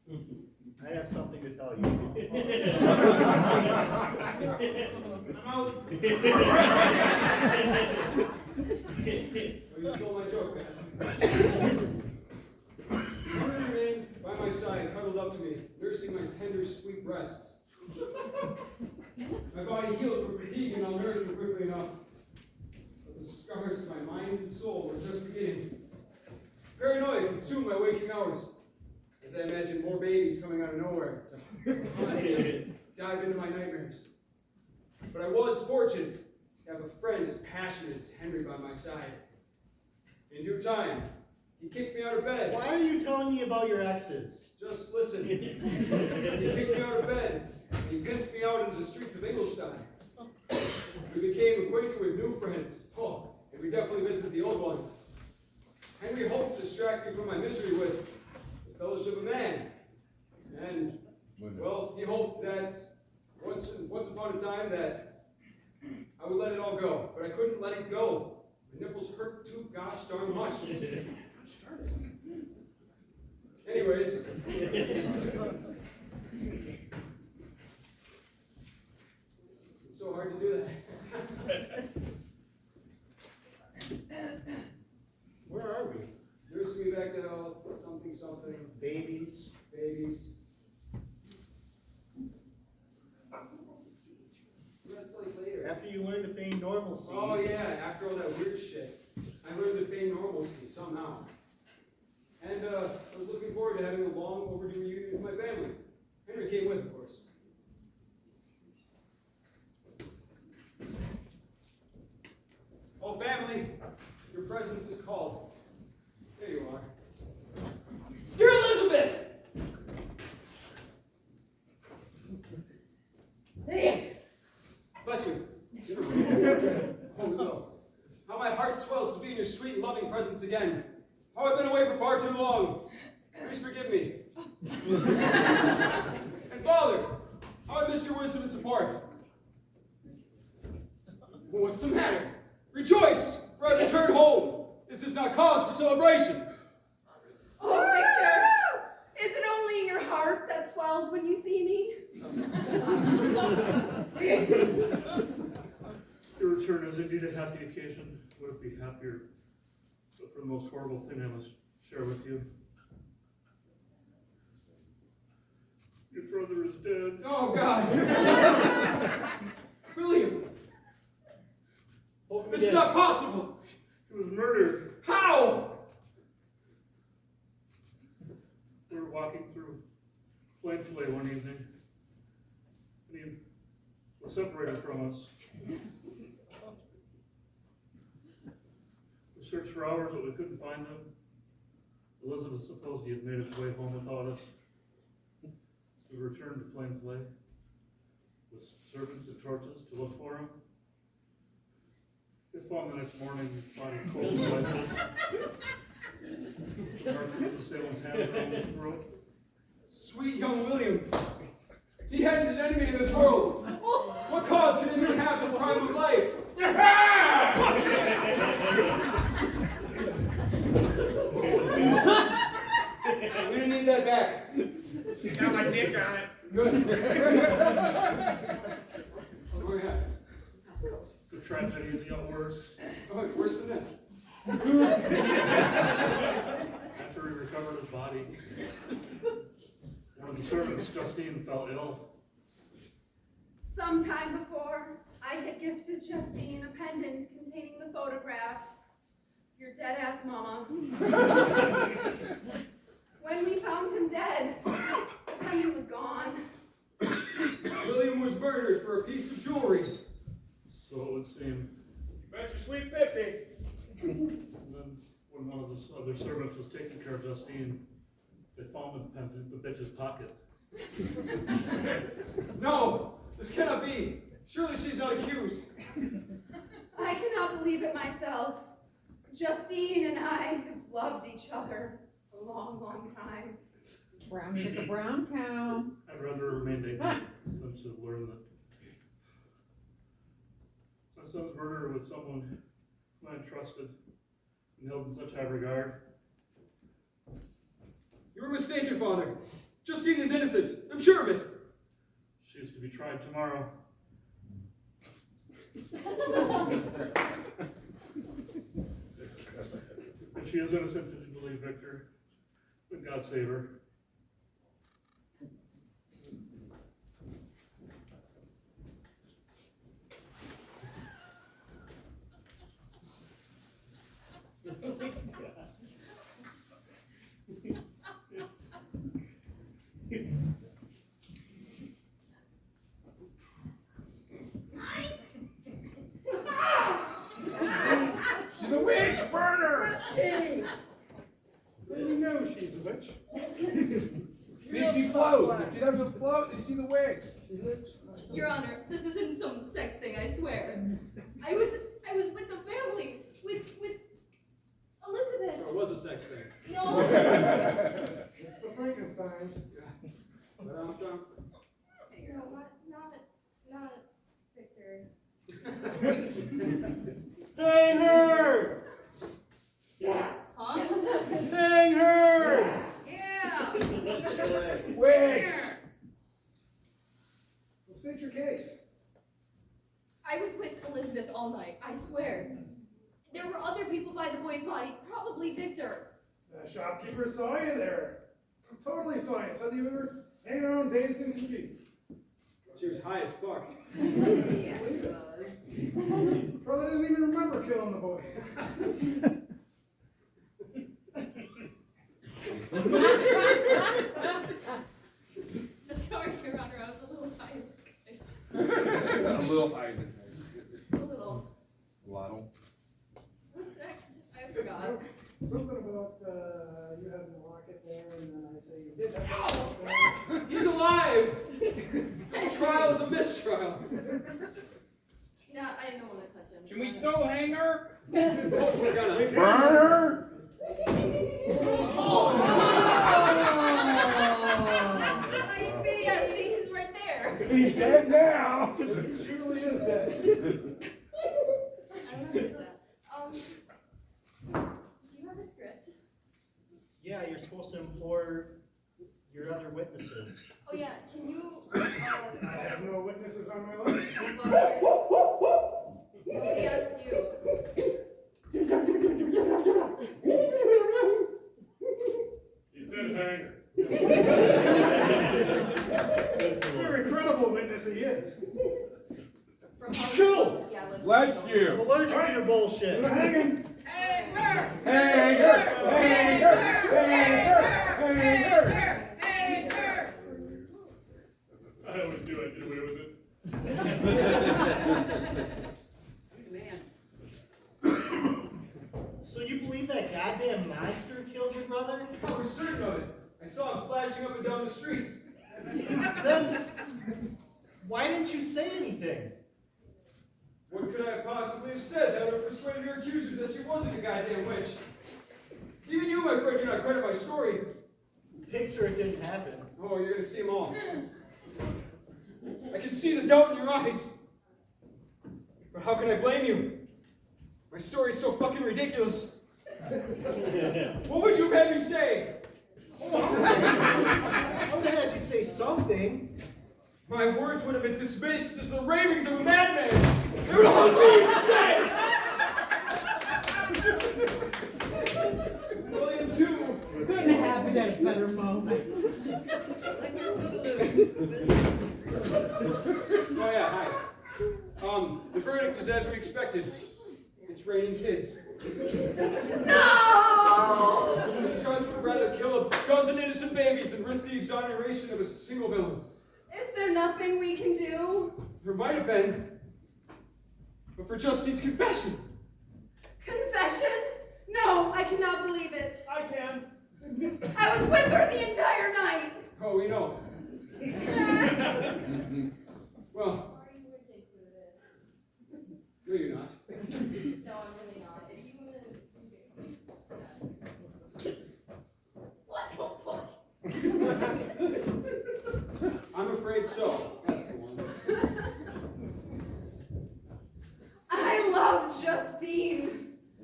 I have something to tell you. I'm out. Oh, you stole my joke, man. You remained by my side, cuddled up to me, nursing my tender, sweet breasts. My body healed from fatigue and malnourishment quickly enough. But the scars to my mind and soul were just beginning. Paranoia consumed my waking hours, as I imagined more babies coming out of nowhere to dive into my nightmares. But I was fortunate to have a friend as passionate as Henry by my side. In due time, he kicked me out of bed. Why are you telling me about your exes? Just listen. He kicked me out of bed, and he pimped me out into the streets of Ingolstadt. We became acquainted with new friends. Oh, and we definitely visit the old ones. Henry hoped to distract me from my misery with the fellowship of man. And, well, he hoped that once upon a time that I would let it all go. But I couldn't let it go. My nipples hurt too gosh darn much. Anyways. It's so hard to do that. Where are we? Nursing me back to health, something. Babies. That's like later. After you learn to feign normalcy. Oh yeah, after all that weird shit. I learned to feign normalcy somehow. And I was looking forward to having a long overdue reunion with my family. Henry came with, of course. Oh, family, your presence is called. There you are. Dear Elizabeth! Bless you. Oh no. How my heart swells to be in your sweet and loving presence again. How I've been away for far too long. Please forgive me. And Father, how I missed your wisdom and support. Well, what's the matter? Rejoice, for I've returned home. This is not cause for celebration. Oh, Victor, is it only your heart that swells when you see me? Your return is indeed a happy occasion. Would it be happier but for the most horrible thing I must share with you? Your brother is dead. Oh, God. William. This is not possible. He was murdered. How? We were walking through Plainplay one evening, and he was separated from us. We searched for hours, but we couldn't find him. Elizabeth supposed he had made his way home without us. We returned to Plainplay with servants and torches to look for him. They found the next morning his body cold and lifeless. Marked with the assailant's hands around his throat. Sweet young William. He hadn't an enemy in this world. What cause can anyone have to prime of life? I'm gonna need that back. You got my dick on it. Good. Oh yeah. The tragedy is yet worse. Oh, worse than this. After we recovered his body, one of the servants, Justine, fell ill. Some time before, I had gifted Justine a pendant containing the photograph of your dead-ass mama. When we found him dead, the pendant was gone. William was murdered for a piece of jewelry. So it would seem. Bet your sweet 50. And then when one of the other servants was taking care of Justine, they found the pendant in the bitch's pocket. No, this cannot be. Surely she's not accused. I cannot believe it myself. Justine and I have loved each other a long, long time. Brown chicken, brown cow. I'd rather remain ignorant than to learn that my son's murder with someone whom I trusted and held in such high regard. You were mistaken, Father. Justine is innocent. I'm sure of it. She is to be tried tomorrow. If she is innocent, as you believe, Victor, then God save her. She's a witch, burn her! Well, you know she's a witch. See, she floats. If she doesn't float, then she's a witch. Your Honor, this isn't some sex thing, I swear. I was case? I was with Elizabeth all night, I swear. There were other people by the boy's body, probably Victor. The shopkeeper saw you there. Totally saw you. Said you were hanging around dazed and confused. She was high as fuck. Yeah, she was. Probably doesn't even remember killing the boy. Sorry, Your Honor, I was a little high as A little high. a little. Waddle. What's next? I forgot. Something about you having a locket there, and then I say you did have a He's alive! This trial is a mistrial. Yeah, I don't want to touch him. Can we still hang her? Oh, we're gonna. Yeah, see, he's right there. He's dead now. He truly is dead. I don't know that. Do you have a script? Yeah, you're supposed to implore your other witnesses. Oh yeah, can you? I have no witnesses on my list. Nobody asked you. He said hanger. You're an incredible witness he is. From Shoot! Yeah, Bless I'm you. allergic to your bullshit. Hanging. Hanger! Hanger! Hanger! Hanger! I always knew I'd get away with it. So you believe that goddamn monster killed your brother? I was certain of it. I saw him flashing up and down the streets. Then why didn't you say anything? What could I have possibly have said that would have persuaded your accusers that she wasn't a goddamn witch? Even you, my friend, do not credit my story. Picture it didn't happen. Oh, you're gonna see them all. I can see the doubt in your eyes. But how can I blame you? My story's so fucking ridiculous. What would you have had me say? Something. I would have had you say something. My words would have been dismissed as the ravings of a madman. They would have hung me instead. William, too. Couldn't have happened at a better moment. Oh yeah, hi. The verdict is as we expected. It's raining kids. No! The judge would rather kill a dozen innocent babies than risk the exoneration of a single villain. Is there nothing we can do? There might have been, but for Justine's confession. Confession? No, I cannot believe it. I can. I was with her the entire night. Oh, we know. Well, no, you're not. No, I'm really not. If you What the fuck? I'm afraid so. That's the one. I love Justine.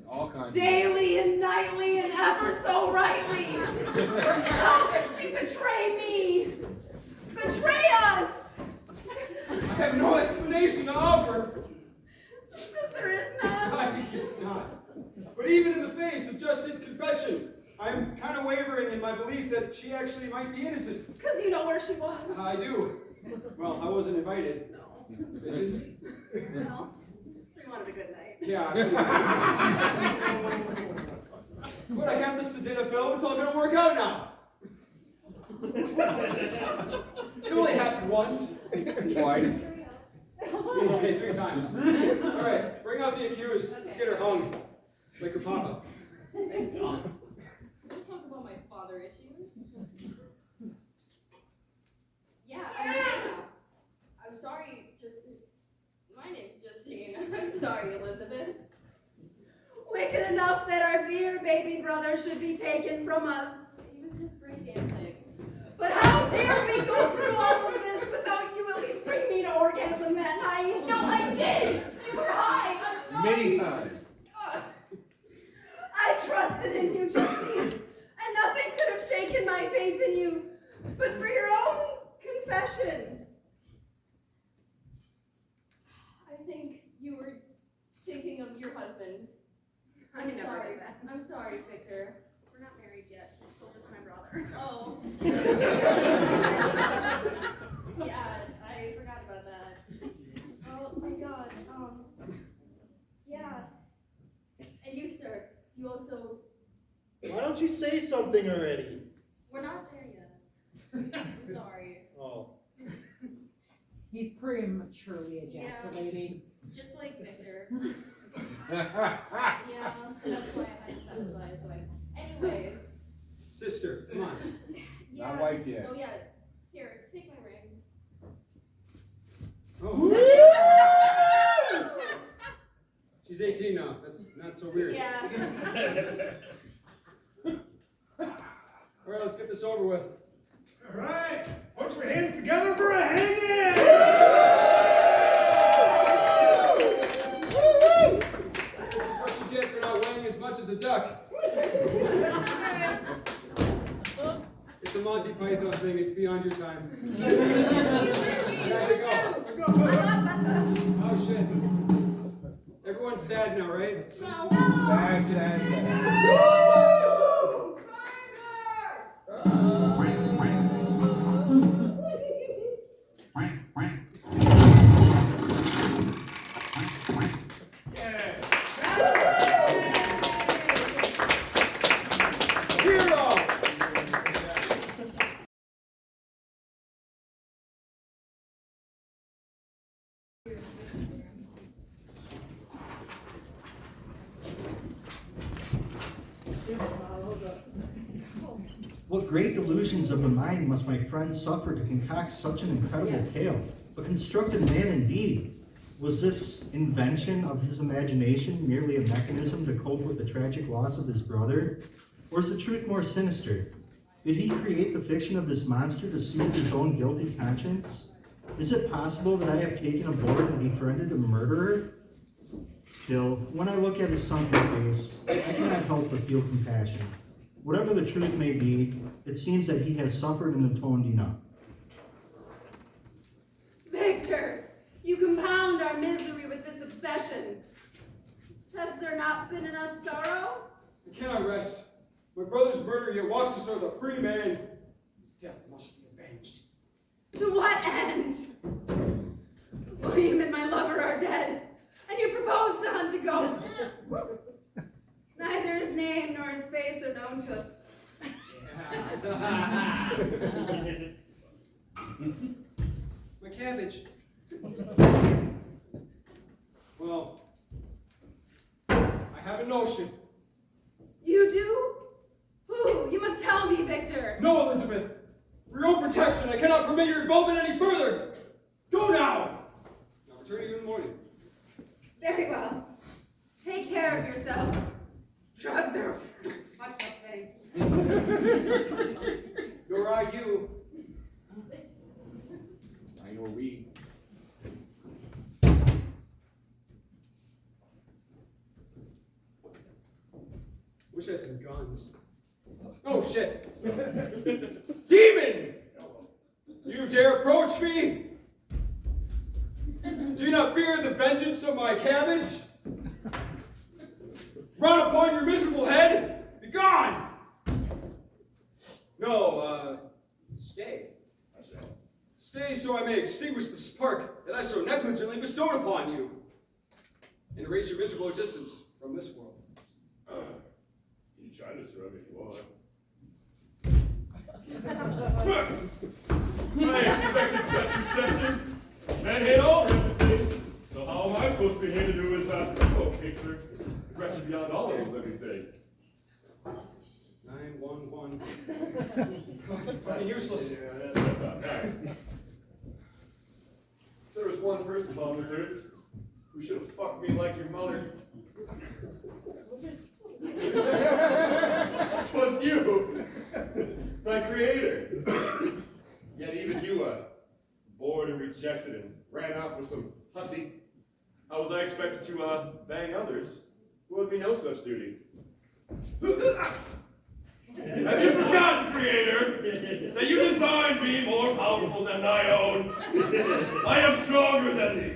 All kinds. Daily and nightly and ever so rightly. How could she betray me? Betray us? I have no explanation to offer. Because there is none. I guess not. But even in the face of Justine's confession, I'm kind of wavering in my belief that she actually might be innocent. Because you know where she was. I do. Well, I wasn't invited. No. Bitches. No. We wanted a good night. Yeah. But I got this to dinner, Phil. It's all gonna work out now. It only happened once. Twice. Okay, 3 times. All right, bring out the accused. Let's get her hung. Like her papa. Don't talk about my father issues. Yeah, I'm sorry, my name's Justine. I'm sorry, Elizabeth. Wicked enough that our dear baby brother should be taken from us. He was just breakdancing. But how dare we go through all of this without you at least bring me to orgasm that night? No, I did! You were high! I'm sorry! Many times. I trusted in you, Justine, and nothing could have shaken my faith in you, but for your own confession. I can never do that. I'm sorry, Victor. We're not married yet. He's still just my brother. Oh. Yeah, I forgot about that. Oh my God. Yeah. And you, sir, you also. Why don't you say something already? We're not there yet. I'm sorry. Oh. He's prematurely ejaculating. Just like Victor. Yeah, that's why I had to satisfy his wife. Anyways. Sister, come on. Yeah. Not wife yet. Oh yeah. Here, take my ring. Oh. She's 18 now. That's not so weird. Yeah. All right, let's get this over with. All right, put your hands together for a hanging! This is what you get for not weighing as much as a duck. It's a Monty Python thing. It's beyond your time. Gotta go. Let's go. Oh shit. Everyone's sad now, right? What great delusions of the mind must my friend suffer to concoct such an incredible tale? A constructed man indeed. Was this invention of his imagination merely a mechanism to cope with the tragic loss of his brother? Or is the truth more sinister? Did he create the fiction of this monster to soothe his own guilty conscience? Is it possible that I have taken aboard and befriended a murderer? Still, when I look at his sunken face, I cannot help but feel compassion. Whatever the truth may be, it seems that he has suffered and atoned enough. Victor, you compound our misery with this obsession. Has there not been enough sorrow? I cannot rest. My brother's murder yet walks us earth a free man. His death must be avenged. To what end? William and my lover are dead, and you propose to hunt a ghost. Neither his name nor his face are known to us. My cabbage. Well, I have a notion. You do? Who? You must tell me, Victor. No, Elizabeth. For your own protection, I cannot permit your involvement any further. Go now. I'll return to you in the morning. Very well. Take care of yourself. Drugs are a fucked up thing. Nor are you. Nor we. Wish I had some guns. Oh shit! Demon! You dare approach me? Do you not fear the vengeance of my cabbage? Run upon your miserable head! Be gone! No, stay. Stay so I may extinguish the spark that I so negligently bestowed upon you, and erase your miserable existence from this world. You can try this rub if you want. I expected such reception. Men hate all recipes. So how am I supposed to be here to do as okay, sir? Wretched beyond all of living thing. 911. Fucking useless. Yeah, that's what I thought. Right. There was one person on this earth who should have fucked me like your mother. Twas you, my creator. Yet even you, bored and rejected and ran off with some hussy. How was I expected to, bang others? Who would be no such duty? Have you forgotten, Creator, that you designed me more powerful than thy own? I am stronger than thee,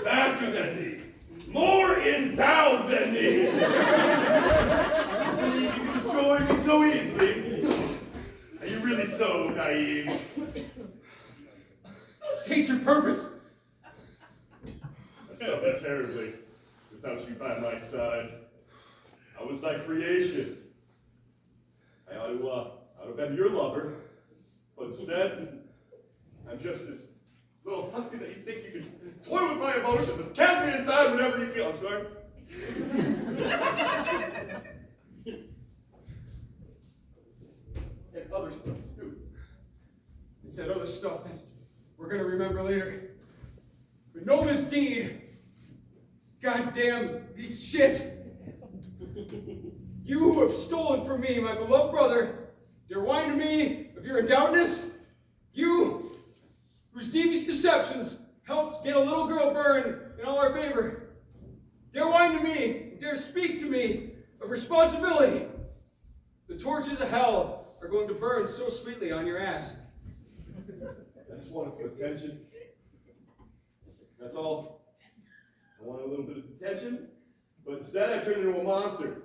faster than thee, more endowed than thee. so easily? Are you really so naive? State your purpose. I've suffered terribly without you by my side. I was thy creation. I ought to have been your lover, but instead, I'm just this little hussy that you think you can toy with my emotions and cast me aside whenever you feel. I'm sorry. And other stuff too. It's that other stuff that we're gonna remember later. But no misdeed. Goddamn piece of shit. You who have stolen from me, my beloved brother, dare whine to me of your endowedness. You whose devious deceptions helped get a little girl burned in all our favor. Dare whine to me, dare speak to me of responsibility. The torches of hell are going to burn so sweetly on your ass. I just wanted some attention. That's all. I wanted a little bit of attention, but instead I turned into a monster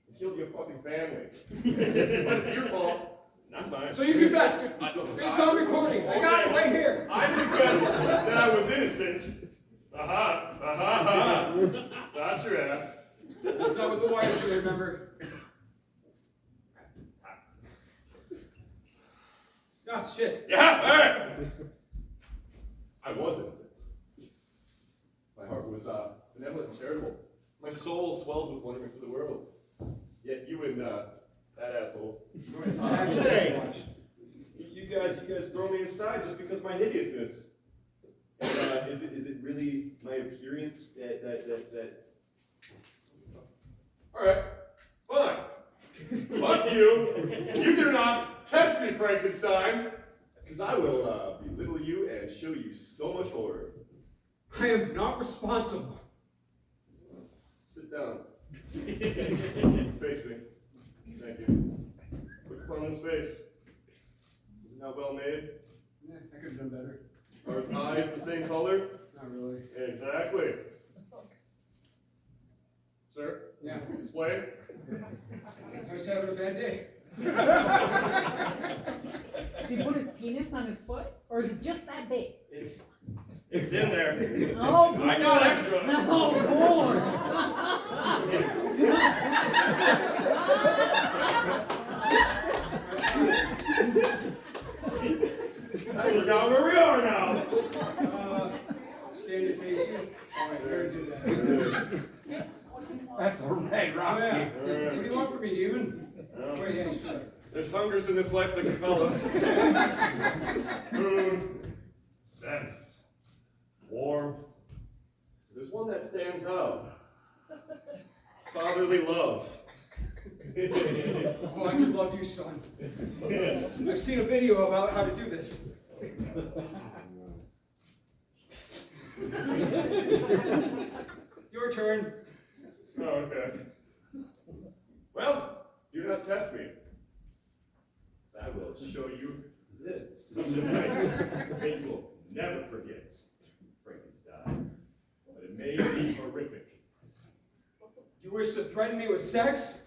and killed your fucking family. But it's your fault, not mine. So you confess. It's on recording. I got it right here. I confess that I was innocent. Aha, aha, aha. Not your ass. That's not what the wires can remember. Ah, shit. Yeah, all right. I was innocent. My heart was benevolent and charitable. My soul swelled with wondering for the world. Yet you and that asshole. Hey, you guys throw me aside just because of my hideousness. And, is it really my appearance that? All right, fine. Fuck you. You do not test me, Frankenstein, because I will belittle you and show you so much horror. I am not responsible. Sit down. Face me. Thank you. Look upon this face. Is it not well made? Yeah, I could have done better. Are its eyes the same color? Not really. Exactly. Sir? Yeah. Explain. I was having a bad day. Does he put his penis on his foot? Or is it just that big? It's in there. Oh, I got extra. Oh, boy. I forgot where we are now. Standard faces. All right, very good. That's a red rock. Oh, yeah. What do you want from me, demon? Wait, yeah, sure. There's hungers in this life that compel us. Food, sex, warmth. There's one that stands out. Fatherly love. Oh, I can love you, son. I've seen a video about how to do this. Your turn. Oh, okay. Well, do not test me. I will show you this. Such a night that you will never forget. Frankenstein. But it may be horrific. You wish to threaten me with sex?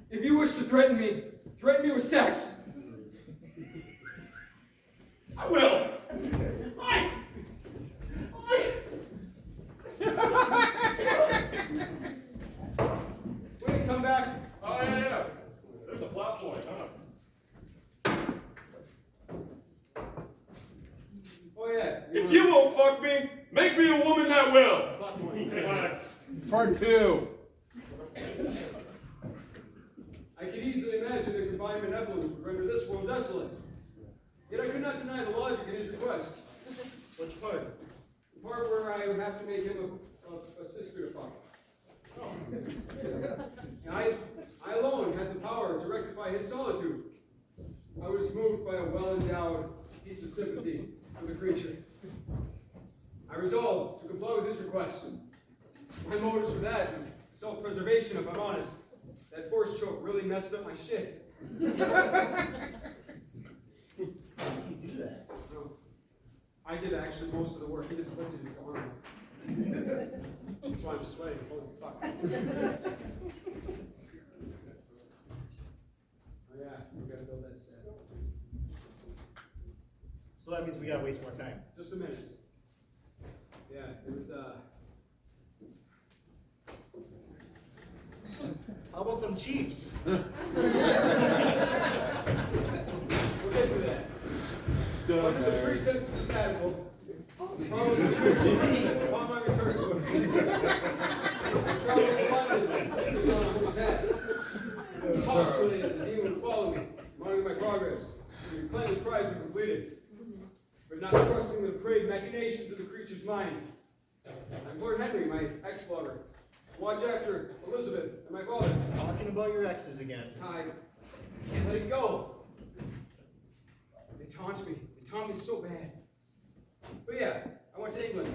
If you wish to threaten me with sex. I will. Wait, come back. Oh, yeah. There's a plot point, huh? Oh, yeah. If you won't fuck me, make me a woman that will. Part 2. I could easily imagine that combined benevolence would render this world desolate. Yet I could not deny the logic in his request. Which part? The part where I would have to make him a sister to fuck. And I alone had the power to rectify his solitude. I was moved by a well-endowed piece of sympathy for the creature. I resolved to comply with his request. My motives were that, and self-preservation, if I'm honest. That force choke really messed up my shit. No, I did actually most of the work. He just lifted his arm. That's why I'm sweating. Holy fuck. Oh How about them Chiefs? We'll get to that. Under the pretense of sabbatical, upon my return, I traveled to London to some of my task. Postulated that the demon would follow me, monitoring my progress, to reclaim his prize when completed, but not trusting the depraved machinations of the creature's mind. I'm Lord Henry, my ex-lover. Watch after Elizabeth and my father. Talking about your exes again. I can't let it go. They taunt me. They taunt me so bad. But yeah, I went to England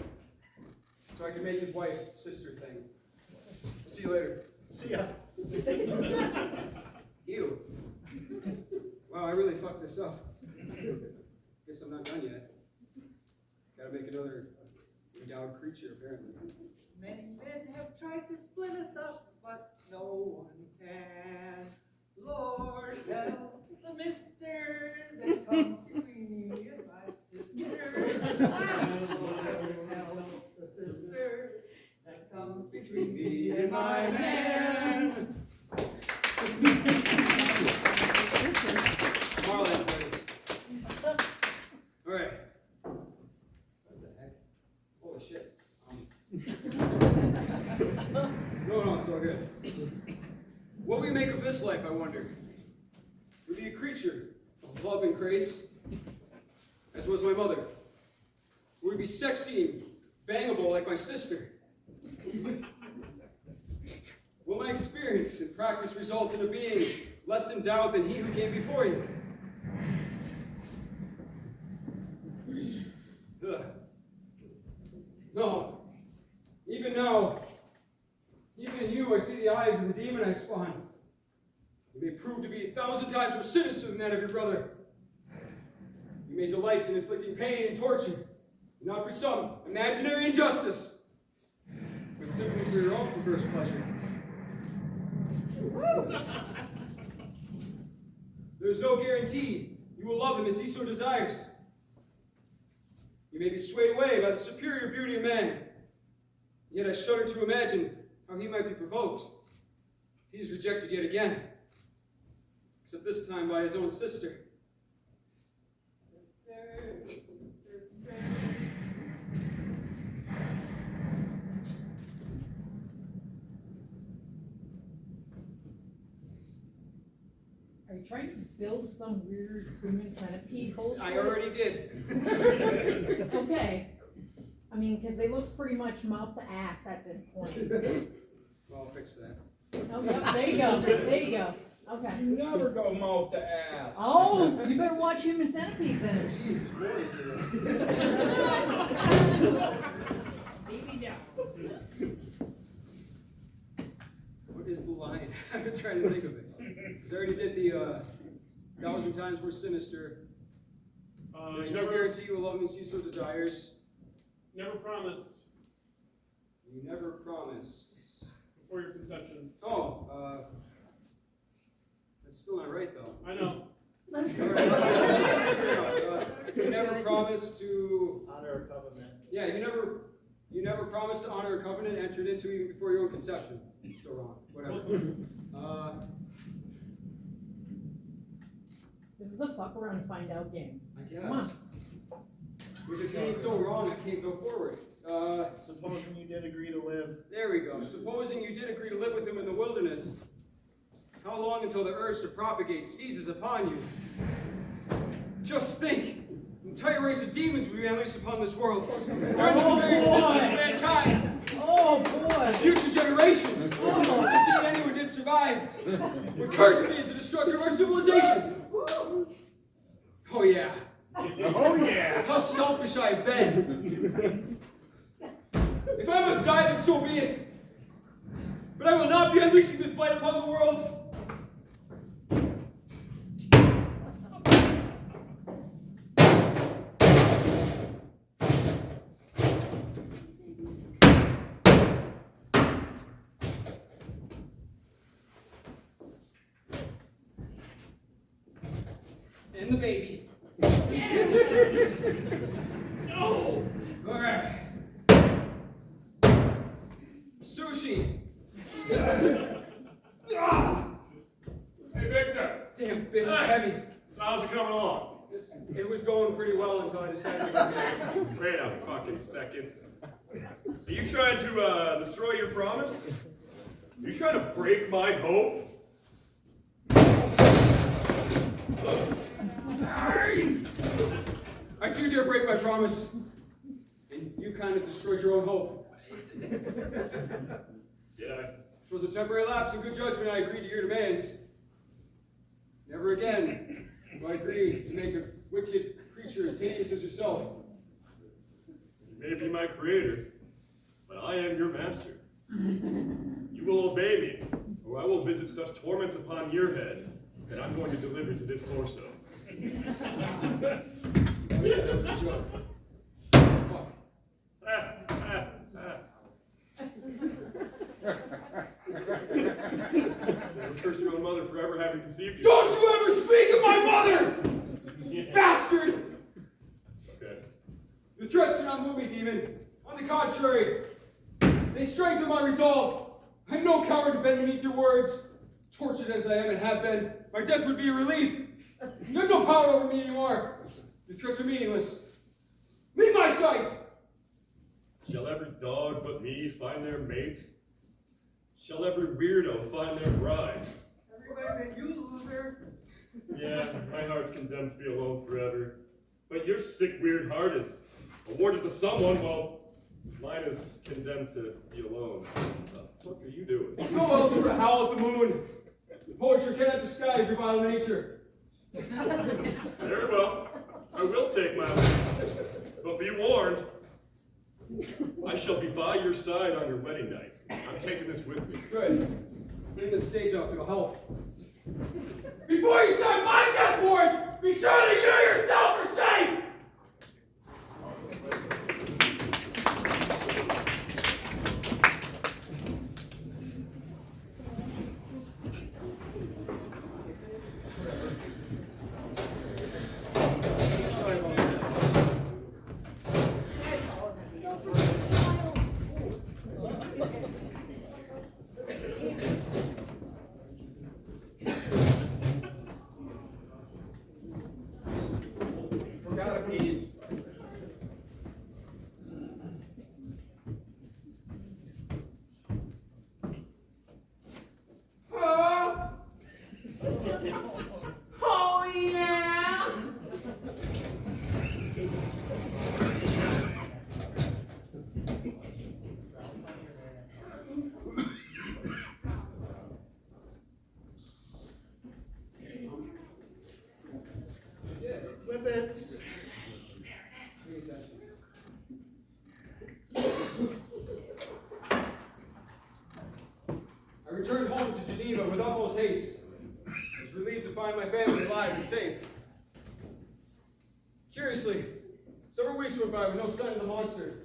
so I could make his wife sister thing. See you later. See ya. Ew. Wow, I really fucked this up. Guess I'm not done yet. Gotta make another endowed creature, apparently. Many men have tried to split us up, but no one can. Lord, help the mister that comes between me and my sister. Lord, help the sister that comes between me and my man. Marlon, all right. What the heck? Holy shit. No, it's all good. What will you make of this life, I wonder? Would be a creature of love and grace, as was my mother. Would be sexy and bangable like my sister? Will my experience and practice result in a being less endowed than he who came before you? Ugh. No. Even now, even in you, I see the eyes of the demon I spawned. You may prove to be 1,000 times more sinister than that of your brother. You may delight in inflicting pain and torture, not for some imaginary injustice, but simply for your own perverse pleasure. There's no guarantee you will love him as he so desires. You may be swayed away by the superior beauty of man, yet I shudder to imagine how he might be provoked if he is rejected yet again, except this time by his own sister. Are you trying to build some weird human centipede culture? I already did. Okay. I mean, because they look pretty much mouth to ass at this point. Well, I'll fix that. Oh, yep, there you go. There you go. Okay. You never go mouth to ass. Oh, you better watch Human Centipede then. Jesus, boy. Baby down. What is the line? I'm trying to think of it. I already did the 1,000 times more sinister. There's no guarantee you will love me as he so desires. Never promised. You never promised. Before your conception. Oh, that's still not right though. I know. You never promised to honor a covenant. Yeah, you never promised to honor a covenant entered into even before your own conception. It's still wrong. Whatever. This is the fuck around and find out game. I guess. Come on. With it being so wrong, I can't go forward. Supposing you did agree to live. There we go. Supposing you did agree to live with him in the wilderness, how long until the urge to propagate seizes upon you? Just think. An entire race of demons will be unleashed upon this world. Threatening the very existence of mankind. Oh boy! Future generations. If indeed anyone did survive, would curse me as the destructor of our civilization. Oh yeah. Oh yeah. How selfish I have been. If I must die, then so be it. But I will not be unleashing this blight upon the world. And the baby. No! Alright. Sushi! heavy. So how's it coming along? It was going pretty well until I decided to go get it. Wait a fucking second. Are you trying to destroy your promise? Are you trying to break my hope? I do dare break my promise. And you kind of destroyed your own hope. Yeah. It was a temporary lapse in good judgment. I agreed to your demands. Never again will I agree to make a wicked creature as hideous as yourself. You may be my creator, but I am your master. You will obey me, or I will visit such torments upon your head that I'm going to deliver to this torso. Oh yeah, that was a joke. Never curse your own mother for ever having conceived you. Don't you ever speak of my mother! Bastard! Okay. The threats do not move me, demon. On the contrary, they strengthen my resolve. I'm no coward to bend beneath your words. Tortured as I am and have been, my death would be a relief. You have no power over me anymore. Your threats are meaningless. Leave my sight! Shall every dog but me find their mate? Shall every weirdo find their bride? Everybody but you, loser. Yeah, my heart's condemned to be alone forever. But your sick, weird heart is awarded to someone, while mine is condemned to be alone. What the fuck are you doing? Go elsewhere to howl at the moon. The poetry cannot disguise your vile nature. Very well. I will take my leave. But be warned, I shall be by your side on your wedding night. I'm taking this with me. Good. Bring the stage up, it'll help. Before you sign my death warrant, be sure that you yourself are safe! Oh, yeah. Whippets. I returned home to Geneva with utmost haste. I was relieved to find my family alive and safe. Curiously, several weeks went by with no sign of the monster.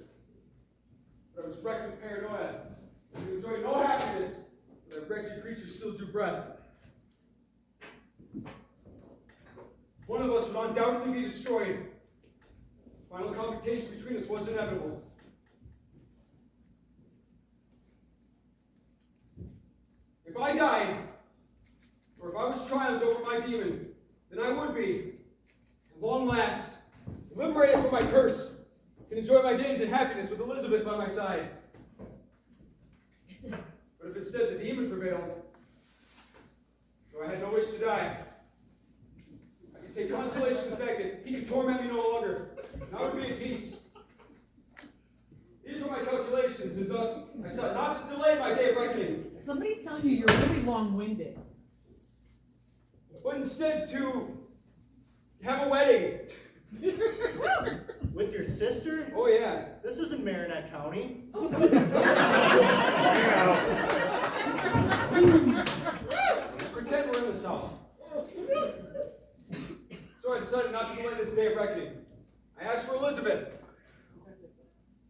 But I was wrecked with paranoia. I could enjoy no happiness, but that wretched creature still drew breath. One of us would undoubtedly be destroyed. Final computation between us was inevitable. If I died, or if I was triumphed over my demon, then I would be, at long last, liberated from my curse, can enjoy my days in happiness with Elizabeth by my side. But if instead the demon prevailed, though I had no wish to die, I could take consolation in the fact that he could torment me no longer, and I would be at peace. These were my calculations, and thus I sought not to delay my day of reckoning. Somebody's telling you you're really long-winded. But instead to have a wedding. With your sister? Oh, yeah. This isn't Marinette County. Pretend we're in the South. So I decided not to delay this day of reckoning. I asked for Elizabeth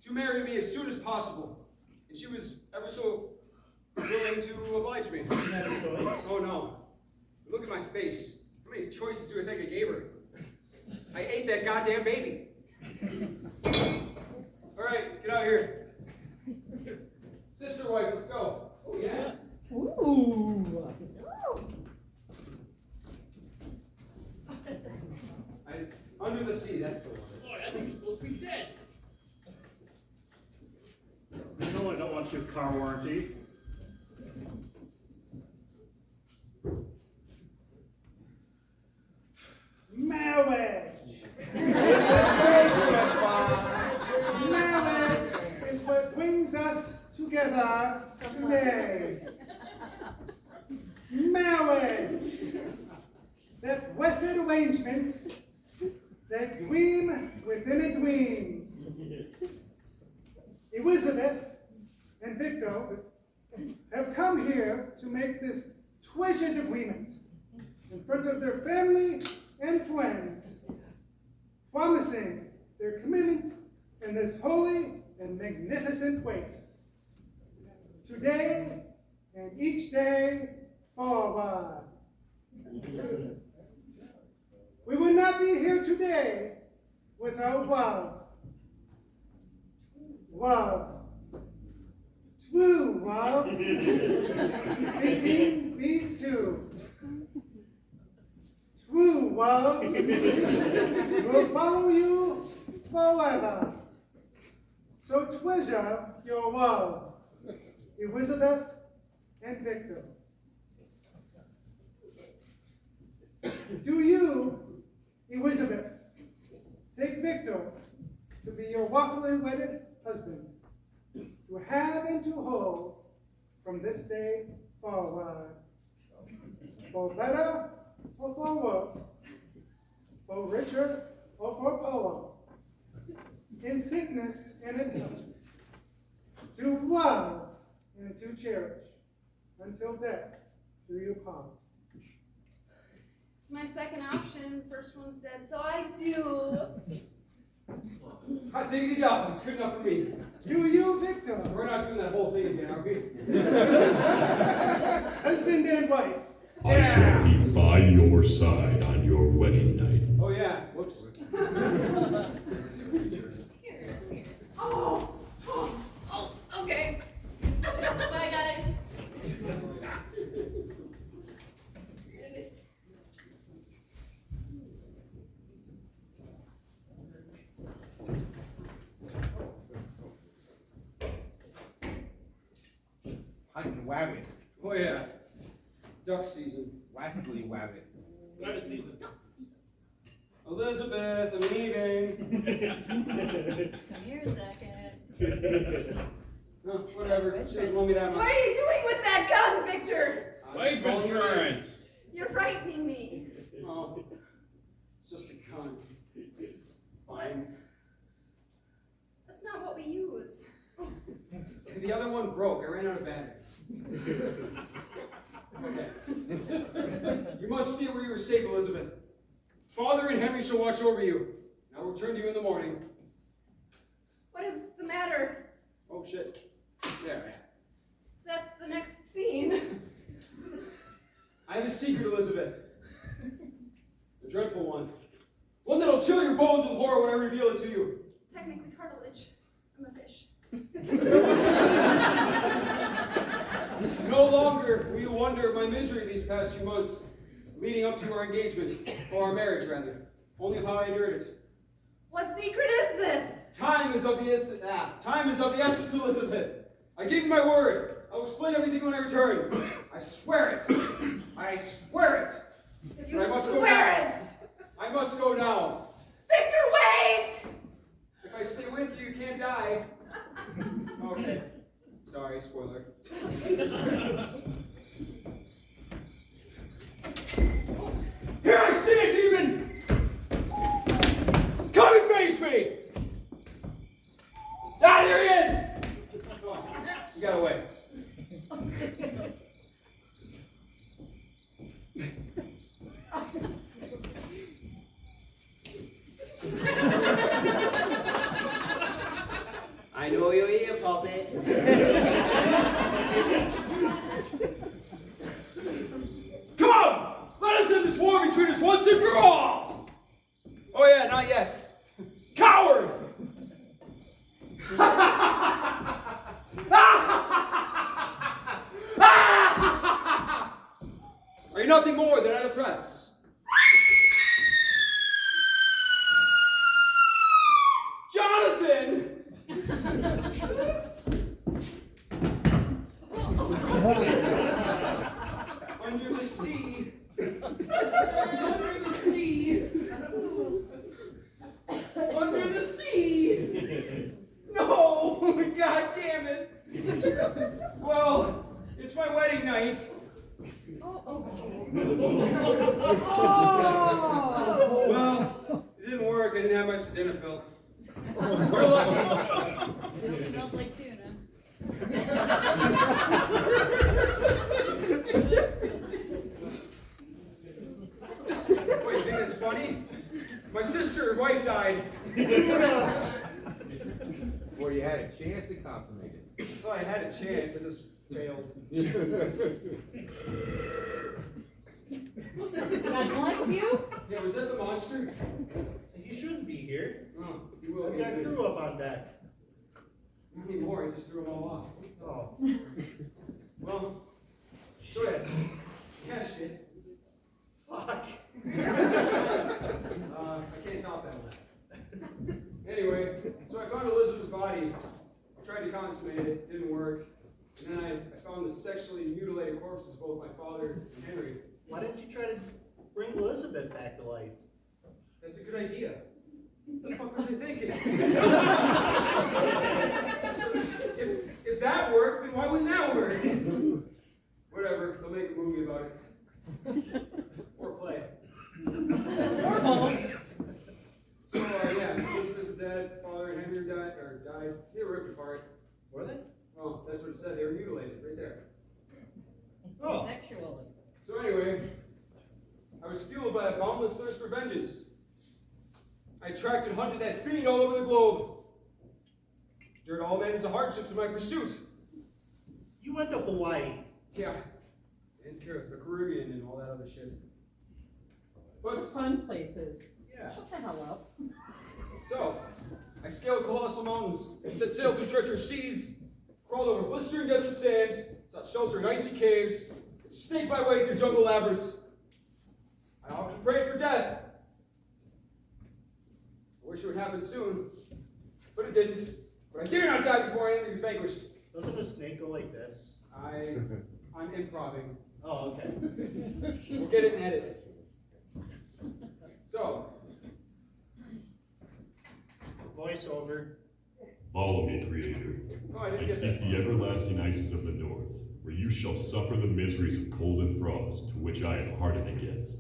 to marry me as soon as possible, and she was ever so willing to oblige me. Oh no. Look at my face. How many choices do I think I gave her? I ate that goddamn baby. All right, get out here. Sister wife, let's go. Oh yeah. Ooh. cost you car warranty. Marriage! Marriage is what brings us together today. Marriage! That blessed arrangement, that dream within a dream. Elizabeth and Victor have come here to make this treasured agreement in front of their family and friends, promising their commitment in this holy and magnificent place. Today and each day forward. We would not be here today without love. Love. True love. Between these two. True love will follow you forever. So treasure your love, Elizabeth and Victor. Do you, Elizabeth, take Victor to be your lawfully wedded husband, to have and to hold from this day forward, for better or for worse, for richer or for poorer, in sickness and in health, to love and to cherish, until death do you part. My second option, first one's dead, so I do. Hot diggity dog, it's good enough for me. Do you, Victor? We're not doing that whole thing again, are we? Husband and wife. I shall be by your side on your wedding night. Oh yeah, whoops. Oh, okay. Bye, guys. Hunting wabbit. Oh yeah, duck season. Rascally wabbit. Rabbit season. Elizabeth, I'm leaving. Come here a second. No, whatever. She doesn't love me that What much. are you doing with that gun, Victor? Life insurance. You're frightening me. Oh, it's just a gun. Fine. That's not what we use. The other one broke. I ran out of batteries. Okay. You must stay where you are safe, Elizabeth. Father and Henry shall watch over you. I'll return to you in the morning. What is the matter? Oh shit. There. That's the next scene. I have a secret, Elizabeth. A dreadful one. One that'll chill your bones with horror when I reveal it to you. It's technically cartilage. I'm a fish. No longer will you wonder of my misery these past few months, leading up to our engagement, or our marriage rather, only of how I endured it. What secret is this? Time is of the essence, Elizabeth. I give you my word. I will explain everything when I return. I swear it. I swear it. You But I must go swear now. it! I must go now. Victor, wait! If I stay with you, you can't die. Okay. Sorry, spoiler. Here I stand, demon! Come and face me! Ah, there he is! Oh, you got away. I know you're here, puppet. Come! Let us end this war between us once and for all! Oh yeah, not yet. Coward! Are you nothing more than utter threats? Jonathan! damn it! Well, it's my wedding night. Well, it didn't work. I didn't have my sildenafil. You're lucky. Still smells like tuna. Wait, you think that's funny? My sister and wife died. Before you had a chance to consummate it. Well, I had a chance, I just failed. God bless you. Yeah, was that the monster? You shouldn't be here. Oh, you will I've be. got crew up on deck. Not anymore, I just threw them all off. Oh. Well, Shit. yeah, shit. Fuck. I can't top that one. Anyway, so I found Elizabeth's body. I tried to consummate it, didn't work. And then I found the sexually mutilated corpses of both my father and Henry. Why didn't you try to bring Elizabeth back to life? That's a good idea. What the fuck was I thinking? if that worked, then why wouldn't that work? Whatever, they'll make a movie about it. Or play. So, yeah, Elizabeth was dead, father and Henry died. They were ripped apart. Were they? Oh, that's what it said. They were mutilated, right there. Oh. Sexually. So anyway, I was fueled by a boundless thirst for vengeance. I tracked and hunted that fiend all over the globe. Endured all manners of hardships in my pursuit. You went to Hawaii. Yeah. And the Caribbean and all that other shit. But Fun places. Yeah. Shut the hell up. so, I scaled colossal mountains, set sail through treacherous seas, crawled over blistering desert sands, sought shelter in icy caves, and snaked my way through jungle labyrinths. I often prayed for death. I wish it would happen soon, but it didn't. But I dare not die before my enemy was vanquished. Doesn't a snake go like this? I'm improving. Oh, okay. We'll get it in edit. So, voiceover. Follow me, Creator. Oh, I didn't I get seek that. the everlasting ices of the north, where you shall suffer the miseries of cold and frost, to which I am hardened against.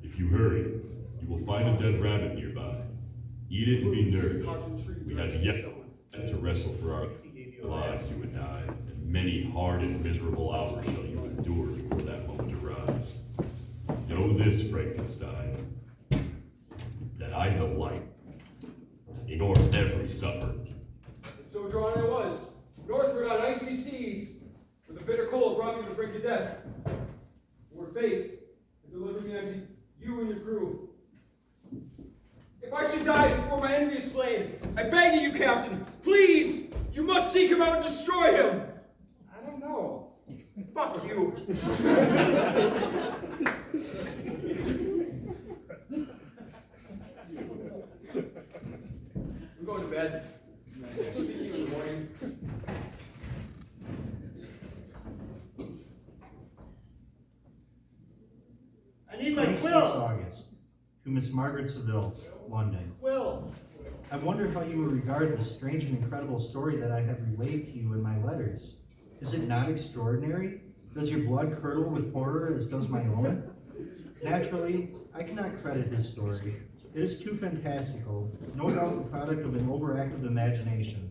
If you hurry, you will find a dead rabbit nearby. Eat it and be nourished. We have yet to wrestle for our lives, you and I, and many hard and miserable hours shall you endure before that moment arrives. Know this, Frankenstein, that I delight to ignore every suffering. And so drawn I was, northward on icy seas, where the bitter cold brought me to the brink of death. Where fate had delivered me unto you and your crew. If I should die before my enemy is slain, I beg of you, Captain, please, you must seek him out and destroy him. I don't know. Fuck you. I'm going to bed. I'll speak to you in the morning. I need my 26 quill. August. To Miss Margaret Seville, London. Quill. I wonder how you would regard the strange and incredible story that I have relayed to you in my letters. Is it not extraordinary? Does your blood curdle with horror as does my own? Naturally, I cannot credit his story. It is too fantastical, no doubt the product of an overactive imagination.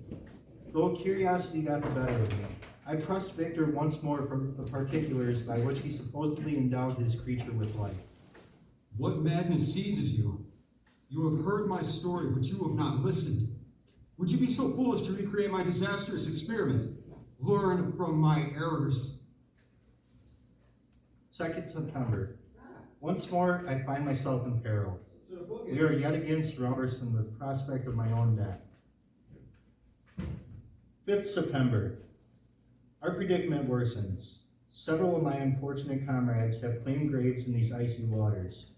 Though curiosity got the better of me, I pressed Victor once more for the particulars by which he supposedly endowed his creature with life. What madness seizes you? You have heard my story, but you have not listened. Would you be so foolish to recreate my disastrous experiment? Learn from my errors. 2nd September. Once more, I find myself in peril. We are yet again surrounded with the prospect of my own death. 5th September. Our predicament worsens. Several of my unfortunate comrades have claimed graves in these icy waters.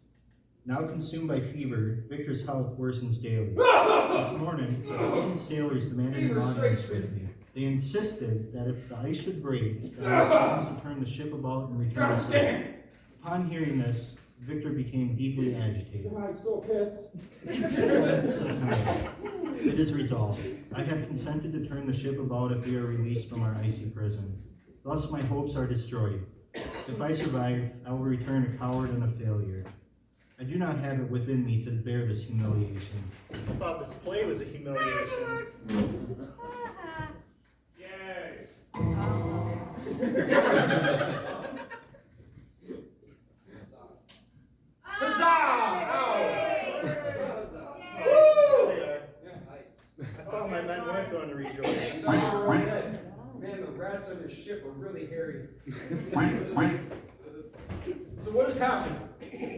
Now consumed by fever, Victor's health worsens daily. This morning, a dozen sailors demanded an audience with me. They insisted that if the ice should break, that I was promised to turn the ship about and return to sea. Upon hearing this, Victor became deeply agitated. I'm so pissed. So kind. It is resolved. I have consented to turn the ship about if we are released from our icy prison. Thus my hopes are destroyed. If I survive, I will return a coward and a failure. I do not have it within me to bear this humiliation. I thought this play was a humiliation. Yay! I thought my men weren't going to rejoice. Man, the rats on this ship are really hairy. So what has happened?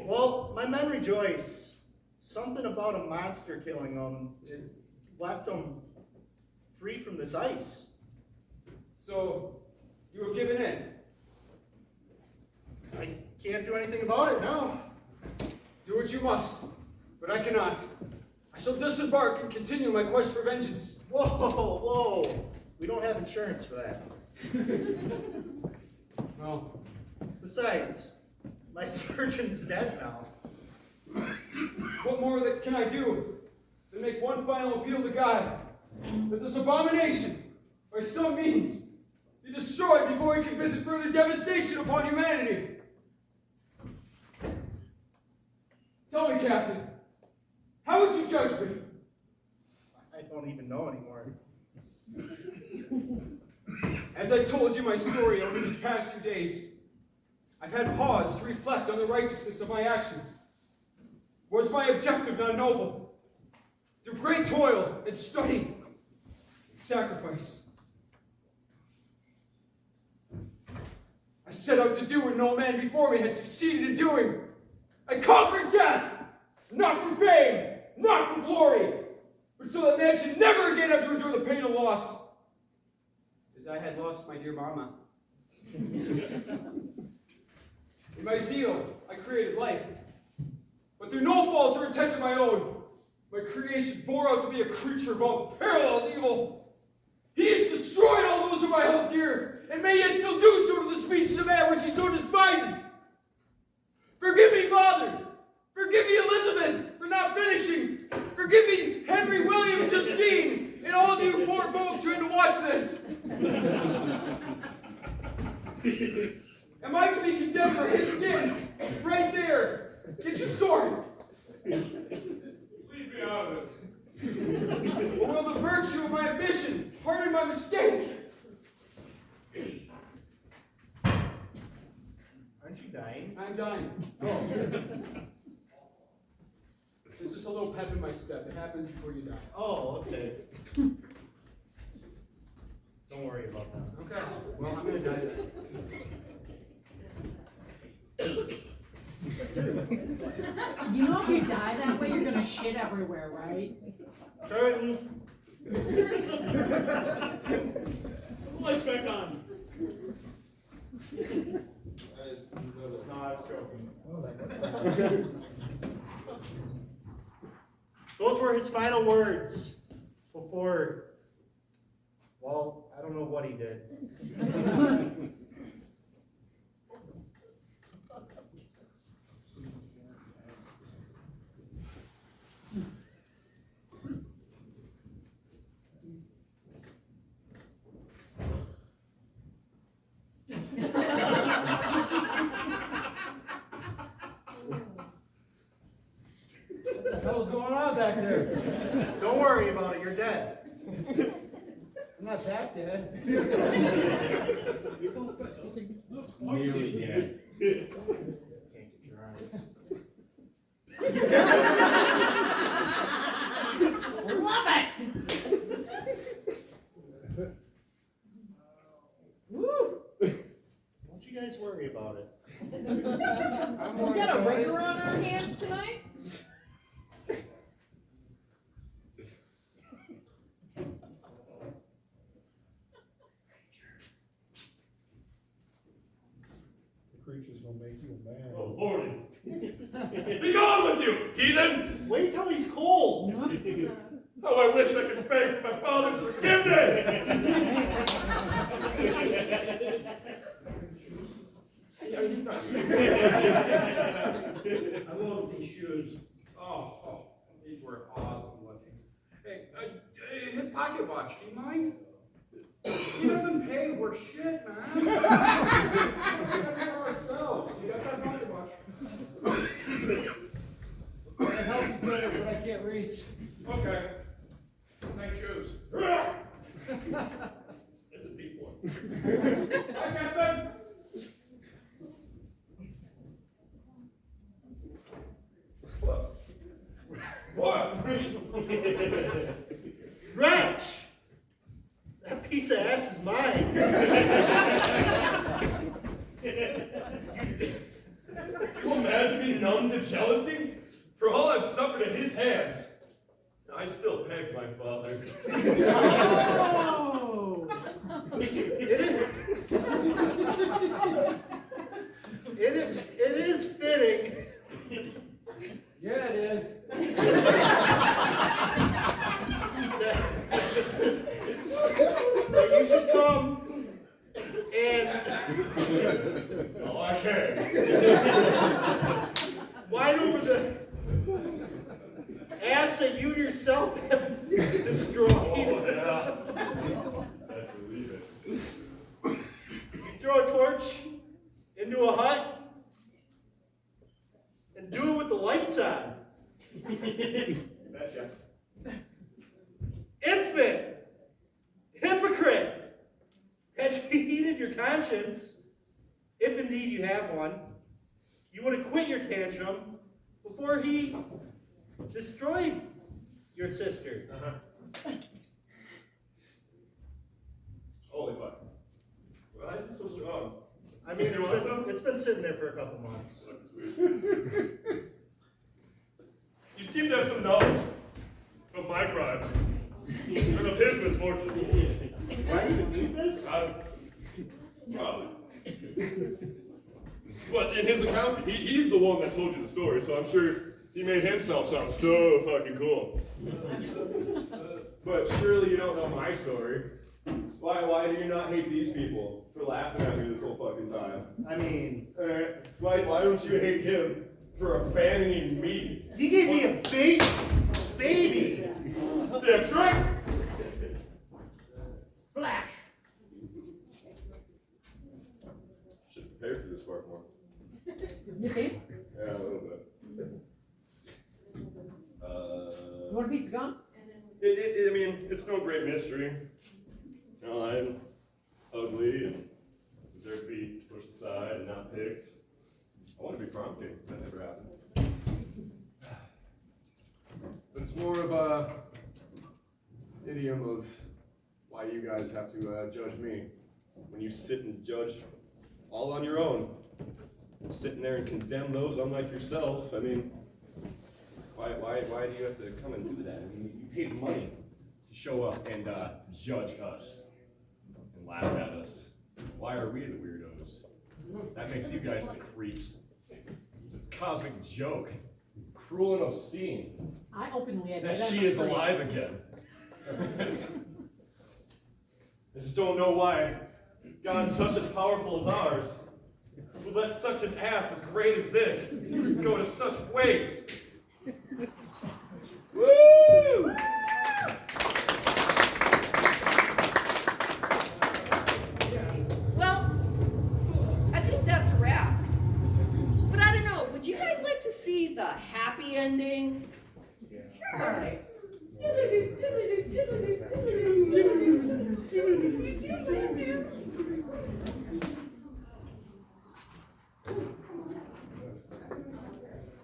Well, my men rejoice. Something about a monster killing them. It left them free from this ice. So, you have given in? I can't do anything about it now. Do what you must, but I cannot. I shall disembark and continue my quest for vengeance. Whoa, whoa. We don't have insurance for that. Well, besides, my surgeon's dead now. What more can I do than make one final appeal to God that this abomination, by some means, be destroyed before he can visit further devastation upon humanity? Tell me, Captain, how would you judge me? I don't even know anymore. As I told you my story over these past few days, I've had pause to reflect on the righteousness of my actions. Was my objective not noble? Through great toil and study and sacrifice, I set out to do what no man before me had succeeded in doing. I conquered death, not for fame, not for glory, but so that man should never again have to endure the pain of loss, as I had lost my dear mama. In my zeal, I created life. But through no fault or intent of my own, my creation bore out to be a creature of unparalleled evil. He has destroyed all those whom I held dear, and may yet still do so to the species of man which he so despises. Forgive me, Father. Forgive me, Elizabeth, for not finishing. Forgive me, Henry, William, and Justine, and all of you poor folks who had to watch this. Am I to be condemned for his sins? It's right there. Get your sword. Leave me out of this. Or will the virtue of my ambition pardon my mistake? Aren't you dying? I'm dying. Oh. There's just a little pep in my step. It happens before you die. Oh, okay. Don't worry about that. Okay. Well, I'm going to die then. You know if you die that way, you're gonna shit everywhere, right? Curtain. Lights back on. No, I was joking. Those were his final words before, well, I don't know what he did. What the hell's going on back there? Don't worry about it, you're dead. I'm not that dead. Nearly dead. Can't get your eyes. Love it! Woo! Don't you guys worry about it. We got a rigger on our hands tonight? Creature's gonna make you mad. Oh, Lordy. Be gone with you, heathen! Wait till he's cold. How I wish I could beg my father's forgiveness! I love these shoes. Oh, these were awesome looking. Hey, his pocket watch, do you mind? He doesn't pay worth shit, man. We gotta do it ourselves. You got that pocket watch? I can help you get it, but I can't reach. Okay. Nice shoes. That's a deep one. I got them. What? Wretch! That piece of ass is mine. Do you imagine me numb to jealousy? For all I've suffered at his hands, I still pegged my father. Oh! It is fitting. Yeah, it is. That you should come and Oh, I can. whine over the ass that you yourself have destroyed. Oh, yeah. I believe it. You throw a torch into a hut and do it with the lights on. Betcha. Infant! Hypocrite! Had you heeded your conscience, if indeed you have one, you would have quit your tantrum before he destroyed your sister. Holy fuck. Why is this so strong? I mean, You want some? it's been sitting there for a couple months. You seem to have some knowledge of my crimes and of his misfortune. Why do you need this? Probably. But in his account, he's the one that told you the story, so I'm sure he made himself sound so fucking cool. But surely you don't know my story. Why do you not hate these people for laughing at me this whole fucking time? I mean, why don't you hate him for abandoning me? He gave me a baby. Damn straight. Splash. Should prepare for this part more. You think? Yeah, a little bit. You want a piece of gum? I mean, it's no great mystery. You know, I'm ugly and deserve to be pushed aside and not picked. I want to be prom king. That never happened. But it's more of a idiom of why you guys have to judge me. When you sit and judge all on your own, sitting there and condemn those unlike yourself. I mean, why do you have to come and do that? I mean, you paid money to show up and judge us and laugh at us. Why are we the weirdos? That makes you guys the creeps. It's a cosmic joke. Cruel and obscene. I openly admit That I'm she is afraid. alive again. I just don't know why God, such as powerful as ours, would let such an ass as great as this go to such waste. Woo! Well, I think that's a wrap. But I don't know, would you guys like to see the happy ending? Sure. All right.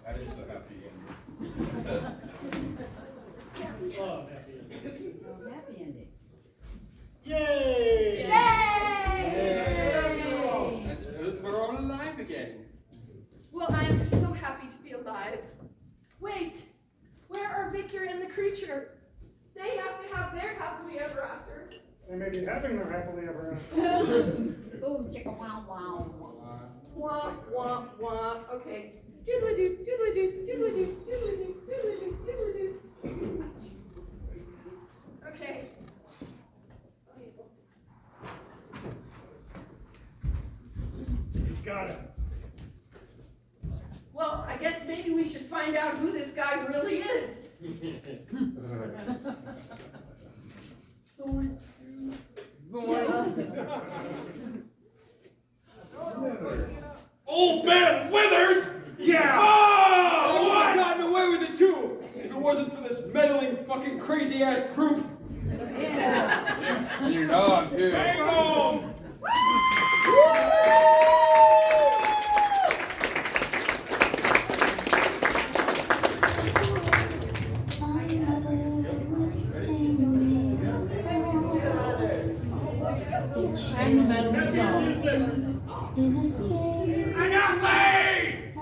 That is the happy ending. Love happy ending. Happy ending. Yay! I suppose we're all alive again. Well, I'm so happy to be alive. Wait, where are Victor and the creature? They have to have their happily ever after. They may be having their happily ever after. Oh, chicka wow wow. Wah, wah, wah. Okay. Doodle-doo, doodle-doo, doodle-doo, doodle-doo, doodle-doo, doodle-doo. Okay. You got it. Well, I guess maybe we should find out who this guy really is. Old man Withers? Yeah! Oh! I would have gotten away with it too, if it wasn't for this meddling fucking crazy ass group. And your dog, too. Hang home! I got laid!